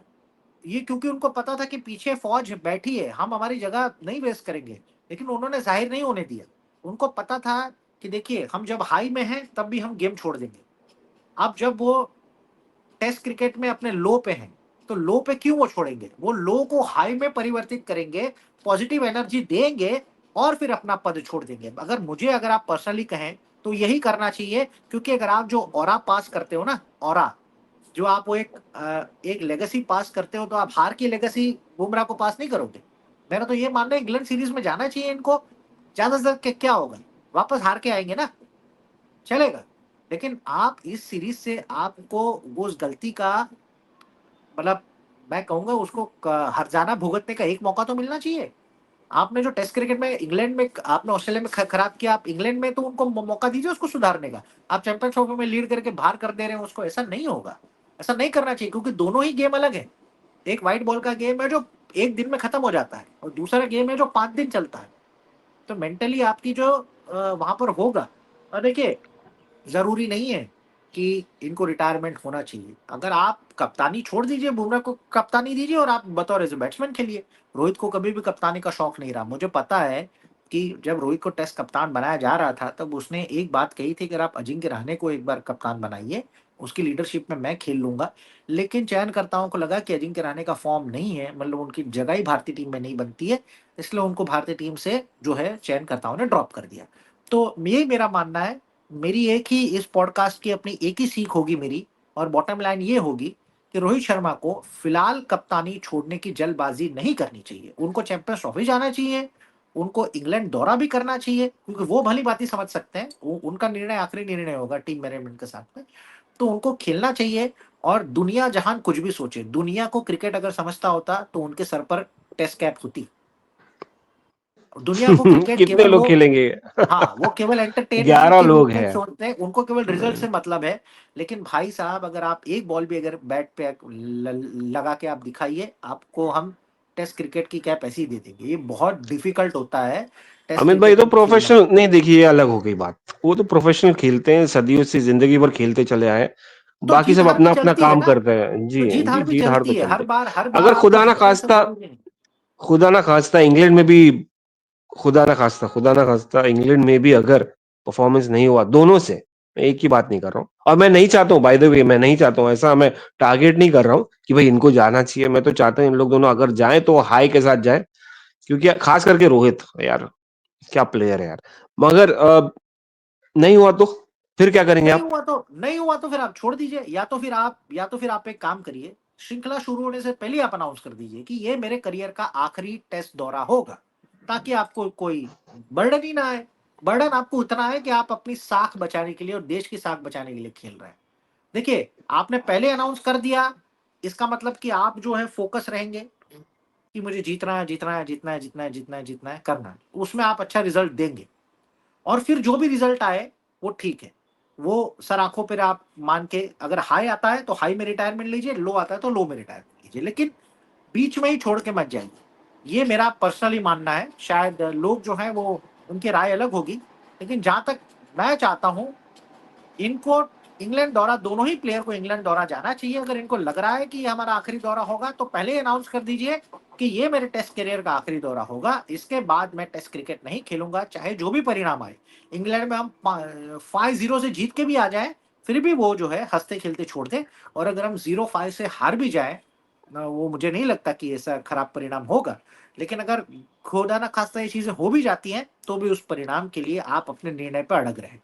ये क्योंकि उनको पता था कि पीछे फौज बैठी है, हम हमारी जगह नहीं वेस्ट करेंगे। लेकिन उन्होंने जाहिर नहीं होने दिया। उनको पता था कि देखिए, हम जब हाई में हैं तब भी हम गेम छोड़ देंगे। अब जब वो टेस्ट क्रिकेट में अपने लो पे हैं, तो लो पे क्यों वो छोड़ेंगे? वो लो को हाई में परिवर्तित करेंगे, पॉजिटिव एनर्जी देंगे, और फिर अपना पद छोड़ देंगे। अगर आप पर्सनली कहें, तो यही करना चाहिए। क्योंकि अगर आप जो ऑरा पास करते हो ना, ऑरा, जो आप वो एक लेगेसी पास करते हो, तो आप हार की लेगेसी बुमराह को पास नहीं करोगे। मेरा तो ये मानना है, इंग्लैंड सीरीज में जाना चाहिए इनको। ज्यादा से ज्यादा क्या होगा, वापस हार के आएंगे ना, चलेगा। लेकिन आप इस सीरीज से आपको वो उस गलती का, मतलब, मैं कहूंगा उसको हर्जाना भुगतने का एक मौका तो मिलना चाहिए। आपने जो टेस्ट क्रिकेट में इंग्लैंड में, आपने ऑस्ट्रेलिया में खराब किया, आप इंग्लैंड में तो उनको मौका दीजिए उसको सुधारने का। आप चैंपियंस ट्रॉफी में लीड करके बाहर कर दे रहे हैं उसको, ऐसा नहीं होगा। ऐसा नहीं करना चाहिए, क्योंकि दोनों ही गेम अलग है। एक व्हाइट बॉल का गेम है जो एक दिन में खत्म हो जाता है, और दूसरा गेम है जो 5 दिन चलता है। तो मेंटली आपकी जो वहां पर होगा। और देखिए, जरूरी नहीं है कि इनको रिटायरमेंट होना चाहिए। अगर आप कप्तानी छोड़ दीजिए, बुमराह को कप्तानी दीजिए, और आप बतौर एज बैट्समैन खेलिए। रोहित को कभी भी कप्तानी का शौक नहीं रहा। मुझे पता है कि जब रोहित को टेस्ट कप्तान बनाया जा रहा था, तब उसने एक बात कही थी कि अगर आप अजिंक्य रहाणे को एक बार कप्तान बनाइए, उसकी लीडरशिप में मैं खेल लूंगा। लेकिन चयनकर्ताओं को लगा कि अजिंक्य रहाणे का फॉर्म नहीं है, मतलब उनकी जगह ही भारतीय टीम में नहीं बनती है, इसलिए उनको भारतीय टीम से जो है चयनकर्ताओं ने ड्रॉप कर दिया। तो यही मेरा मानना है। मेरी एक ही इस पॉडकास्ट की अपनी एक ही सीख होगी मेरी, और बॉटम लाइन ये होगी कि रोहित शर्मा को फिलहाल कप्तानी छोड़ने की जल्दबाजी नहीं करनी चाहिए। उनको चैंपियंस ट्रॉफी जाना चाहिए, उनको इंग्लैंड दौरा भी करना चाहिए, क्योंकि वो भली बात ही समझ सकते हैं, उनका निर्णय आखिरी निर्णय होगा टीम मैनेजमेंट के साथ में। तो उनको खेलना चाहिए। और दुनिया जहान कुछ भी सोचे, दुनिया को क्रिकेट अगर समझता होता तो उनके सर पर टेस्ट कैप होती। दुनिया को क्रिकेट कितने केवल लोग वो, खेलेंगे? हाँ, वो केवल एंटरटेनमेंट 11 के रूप लोग में हैं। छोड़ते हैं, उनको केवल रिजल्ट से मतलब है। लेकिन भाई साहब, अगर आप एक बॉल भी अगर बैट पे लगा के आप दिखाइए, आपको हम टेस्ट क्रिकेट की कैप ऐसी दे देंगे। ये बहुत डिफिकल्ट होता है टेस्ट अमित भाई क्रिकेट तो में खेलना। प्रोफेशनल नहीं, देखिए ये अलग हो गई बात। वो तो प्रोफेशनल खेलते हैं, सदियों से जिंदगी भर खेलते चले आए। तो बाकी जीत सब हार भी अपना अपना चलती है काम ना, करते हैं तो जी। जीत जी हार भी जीत हार तो चलती है, चलते। हर बार अगर आपको जीतना तो जरूरी नहीं। खुदा ना खास्ता इंग्लैंड में भी, खुदा ना खास्ता इंग्लैंड में भी अगर परफॉर्मेंस नहीं हुआ दोनों से, मैं एक ही बात नहीं कर रहा हूँ, और मैं नहीं चाहता हूँ, बाय द वे मैं नहीं चाहता हूँ ऐसा, मैं टारगेट नहीं कर रहा हूँ कि भाई इनको जाना चाहिए। मैं तो चाहता हूँ इन लोग दोनों अगर जाएं तो हाई के साथ जाए, क्योंकि खास करके रोहित यार, क्या प्लेयर है यार। मगर नहीं हुआ तो फिर क्या करेंगे आप? नहीं हुआ तो फिर आप छोड़ दीजिए, या तो फिर आप एक काम करिए, श्रृंखला शुरू होने से पहले आप अनाउंस कर दीजिए कि ये मेरे करियर का आखिरी टेस्ट दौरा होगा, ताकि आपको कोई बर्डन ही ना आए। बर्डन आपको इतना है कि आप अपनी साख बचाने के लिए और देश की साख बचाने के लिए खेल रहे हैं। देखिए, आपने पहले अनाउंस कर दिया, इसका मतलब कि आप जो है फोकस रहेंगे कि मुझे जीतना है, जीतना है, जीतना है, जीतना है, जीतना है, जीतना है, करना है, उसमें आप अच्छा रिजल्ट देंगे। और फिर जो भी रिजल्ट आए वो ठीक है, वो सर आंखों पर आप मान के, अगर हाई आता है तो हाई में रिटायरमेंट लीजिए, लो आता है तो लो में रिटायरमेंट लीजिए, लेकिन बीच में ही छोड़ के मत जाइए। ये मेरा पर्सनली मानना है। शायद लोग जो हैं वो, उनकी राय अलग होगी, लेकिन जहां तक मैं चाहता हूं, इनको इंग्लैंड दौरा, दोनों ही प्लेयर को इंग्लैंड दौरा जाना चाहिए। अगर इनको लग रहा है कि ये हमारा आखिरी दौरा होगा, तो पहले ही अनाउंस कर दीजिए कि ये मेरे टेस्ट करियर का आखिरी दौरा होगा, इसके बाद मैं टेस्ट क्रिकेट नहीं खेलूंगा, चाहे जो भी परिणाम आए। इंग्लैंड में हम 5-0 से जीत के भी आ जाए, फिर भी वो जो है हंसते खेलते छोड़ दे। और अगर हम 0-5 से हार भी जाए, वो मुझे नहीं लगता कि ऐसा खराब परिणाम होगा, लेकिन अगर खुदा ना खास्ता ये चीजें हो भी जाती हैं, तो भी उस परिणाम के लिए आप अपने निर्णय पर अड़ग रहे।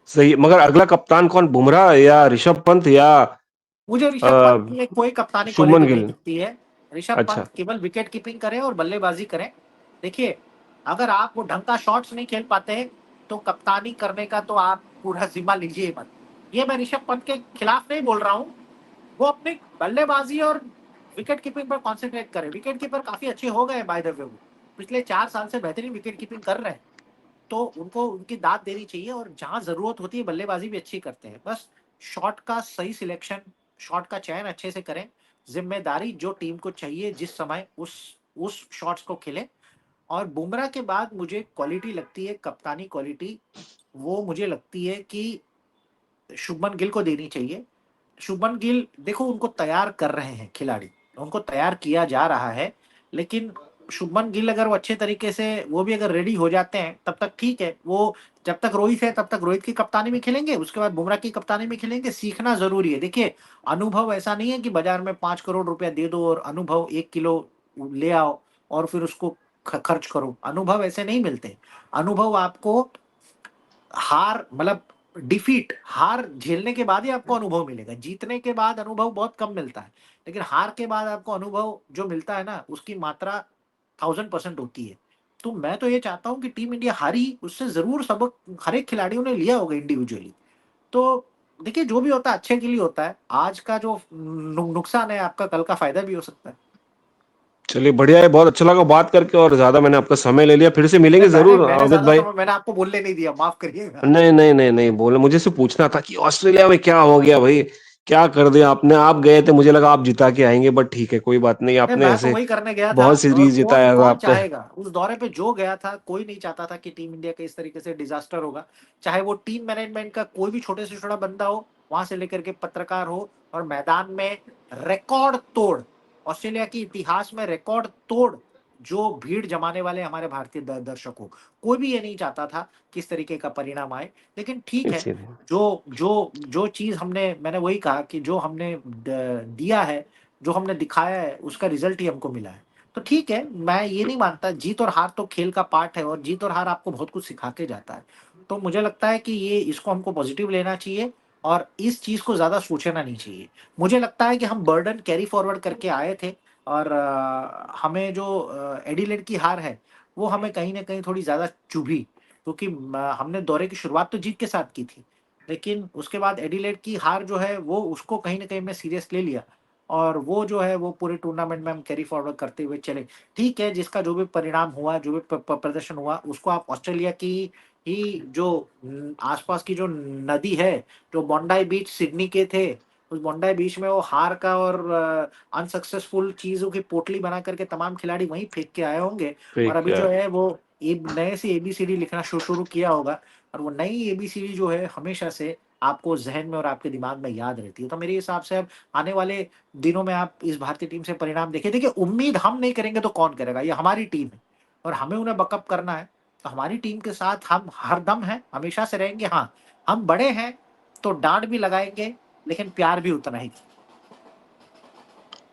सही, मगर अगला कप्तान कौन, बुमराह या ऋषभ पंत या मुझे अ, ऋषभ पंत में कोई कप्तानी शुभमन क्वालिटी नहीं गिल? दिखती है। ऋषभ अच्छा। पंत केवल विकेट कीपिंग करें और बल्लेबाजी करें। देखिए, अगर आप वो ढंग का शॉट्स नहीं खेल पाते हैं, तो कप्तानी करने का तो आप पूरा जिम्मा लीजिए ही मत। ये मैं ऋषभ पंत के खिलाफ नहीं बोल रहा हूँ। वो अपनी बल्लेबाजी और विकेट कीपिंग पर कॉन्सेंट्रेट करें। विकेट कीपर काफी अच्छे हो गए बाय द वे, वो पिछले 4 साल से बेहतरीन विकेट कीपिंग कर रहे हैं, तो उनको उनकी दाद देनी चाहिए। और जहां जरूरत होती है बल्लेबाजी भी अच्छी करते हैं, बस शॉट का सही सिलेक्शन, शॉट का चयन अच्छे से करें। जिम्मेदारी जो टीम को चाहिए, जिस समय उस शॉट्स को खेलें। और बुमराह के बाद मुझे क्वालिटी लगती है, कप्तानी क्वालिटी, वो मुझे लगती है कि शुभमन गिल को देनी चाहिए। शुभमन गिल, देखो, उनको तैयार कर रहे हैं खिलाड़ी, उनको तैयार किया जा रहा है, लेकिन शुभमन गिल अगर वो अच्छे तरीके से, वो भी अगर रेडी हो जाते हैं, तब तक ठीक है। वो जब तक रोहित है तब तक रोहित की कप्तानी में खेलेंगे, उसके बाद बुमराह की कप्तानी में खेलेंगे। सीखना जरूरी है। देखिए, अनुभव ऐसा नहीं है कि बाजार में 5 करोड़ रुपया दे दो और अनुभव 1 किलो ले आओ और फिर उसको खर्च करो। अनुभव ऐसे नहीं मिलते। अनुभव आपको हार, मतलब डिफीट, हार झेलने के बाद ही आपको अनुभव मिलेगा। जीतने के बाद अनुभव बहुत कम मिलता है, लेकिन हार के बाद आपको अनुभव जो मिलता है ना, उसकी मात्रा 1000% होती है। तो मैं तो ये चाहता हूँ कि टीम इंडिया हारी, उससे जरूर सबक हर एक खिलाड़ियों ने लिया होगा इंडिविजुअली। तो देखिए, जो भी होता है अच्छे के लिए होता है। आज का जो नुकसान है आपका, कल का फायदा भी हो सकता है। चलिए बढ़िया है, बहुत अच्छा लगा बात करके, और ज्यादा मैंने आपका समय ले लिया, फिर से नहीं, मिलेंगे मैंने जरूर मैंने अमित ज्यादा भाई। समय मैंने आपको बोलने नहीं दिया, माफ करिएगा। नहीं नहीं नहीं नहीं, बोले मुझे से पूछना था कि ऑस्ट्रेलिया में क्या हो गया भाई, क्या कर दिया आपने? आप गए थे, मुझे लगा आप जिता के आएंगे, बट ठीक है, कोई बात नहीं, नहीं, आपने मैं तो ऐसे वही करने गया था। बहुत और सीरीज कौन जिताया था कौन आपने। चाहेगा, उस दौरे पे जो गया था, कोई नहीं चाहता था कि टीम इंडिया के इस तरीके से डिजास्टर होगा। चाहे वो टीम मैनेजमेंट का कोई भी छोटे से छोटा बंदा हो, वहां से लेकर के पत्रकार हो, और मैदान में रिकॉर्ड तोड़, ऑस्ट्रेलिया की इतिहास में रिकॉर्ड तोड़ जो भीड़ जमाने वाले हमारे भारतीय दर्शक हो, कोई भी ये नहीं चाहता था कि इस तरीके का परिणाम आए। लेकिन ठीक है, इसीलिए जो जो जो चीज हमने, मैंने वही कहा कि जो हमने दिया है, जो हमने दिखाया है, उसका रिजल्ट ही हमको मिला है। तो ठीक है, मैं ये नहीं मानता, जीत और हार तो खेल का पार्ट है, और जीत और हार आपको बहुत कुछ सिखा के जाता है। तो मुझे लगता है कि ये, इसको हमको पॉजिटिव लेना चाहिए, और इस चीज को ज्यादा सोचना नहीं चाहिए। मुझे लगता है कि हम बर्डन कैरी फॉरवर्ड करके आए थे, और हमें जो एडिलेड की हार है, वो हमें कहीं ना कहीं थोड़ी ज्यादा चुभी, क्योंकि हमने दौरे की शुरुआत तो जीत के साथ की थी, लेकिन उसके बाद एडिलेड की हार जो है, वो उसको कहीं ना कहीं मैं सीरियस ले लिया। और वो जो है वो पूरे टूर्नामेंट में हम कैरी फॉरवर्ड करते हुए चले। ठीक है, जिसका जो भी परिणाम हुआ, जो भी प्रदर्शन हुआ, उसको आप ऑस्ट्रेलिया की ही जो आसपास की जो नदी है, जो बॉन्डाई बीच सिडनी के थे, उस बॉन्डाई बीच में वो हार का और अनसक्सेसफुल चीजों की पोटली बना करके तमाम खिलाड़ी वहीं फेंक के आए होंगे। और फेक अभी जो है वो नए से एबीसीडी लिखना शुरू किया होगा, और वो नई एबीसीडी जो है हमेशा से आपको ज़हन में और आपके दिमाग में याद रहती है। तो मेरे हिसाब से अब आने वाले दिनों में आप इस भारतीय टीम से परिणाम देखिए। देखिए, उम्मीद हम नहीं करेंगे तो कौन करेगा? ये हमारी टीम है और हमें उन्हें बैकअप करना है। तो हमारी टीम के साथ हम हरदम हैं, हमेशा से रहेंगे। हाँ, हम बड़े हैं तो डाँट भी लगाएँगे, लेकिन प्यार भी उतना ही।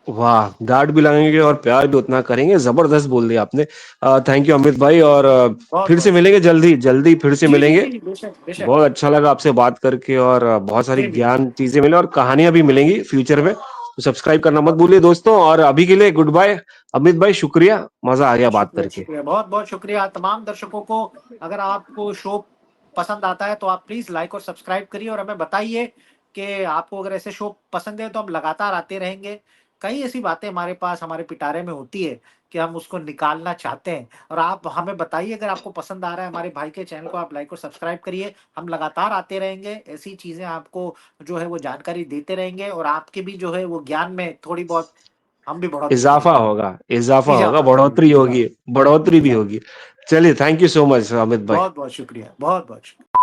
वाह! डाँट भी लगेंगे और प्यार भी उतना करेंगे, ज़बरदस्त बोल दिया आपने। थैंक यू अमित भाई और फिर से बहुत-बहुत मिलेंगे शुक्रिया। जल्दी, जल्दी फिर से जी, जी, मिलेंगे। जी, जी, बेशक, बेशक। बहुत अच्छा लगा आपसे बात करके और बहुत सारी सेम हियर। ज्ञान चीज़ें मिली और कहानियाँ भी मिलेंगी फ्यूचर में। तो सब्सक्राइब करना मत बहुत भूलिए दोस्तों और अभी के लिए गुड बाय। अमित भाई शुक्रिया, मज़ा आ गया बात शुक्रिया, करके। शुक्रिया। बहुत-बहुत शुक्रिया तमाम दर्शकों को। अगर आपको शो पसंद आता है तो आप प्लीज़ लाइक और सब्सक्राइब करिए और हमें बताइए कि आपको अगर ऐसे शो पसंद है तो हम लगातार आते रहेंगे। कई ऐसी बातें हमारे पास हमारे पिटारे में होती है कि हम उसको निकालना चाहते हैं, और आप हमें बताइए अगर आपको पसंद आ रहा है हमारे भाई के चैनल को आप लाइक और सब्सक्राइब करिए। हम लगातार आते रहेंगे, ऐसी चीज़ें आपको जो है वो जानकारी देते रहेंगे, और आपके भी जो है वो ज्ञान में थोड़ी बहुत हम भी बढ़ोतरी करेंगे। इज़ाफ़ा होगा, इजाफ़ा करेंगे, बढ़ोतरी होगी भी इजाफ़ा। होगी। चलिए thank you so much Amit भाई। बहुत-बहुत शुक्रिया, बहुत-बहुत शुक्रिया।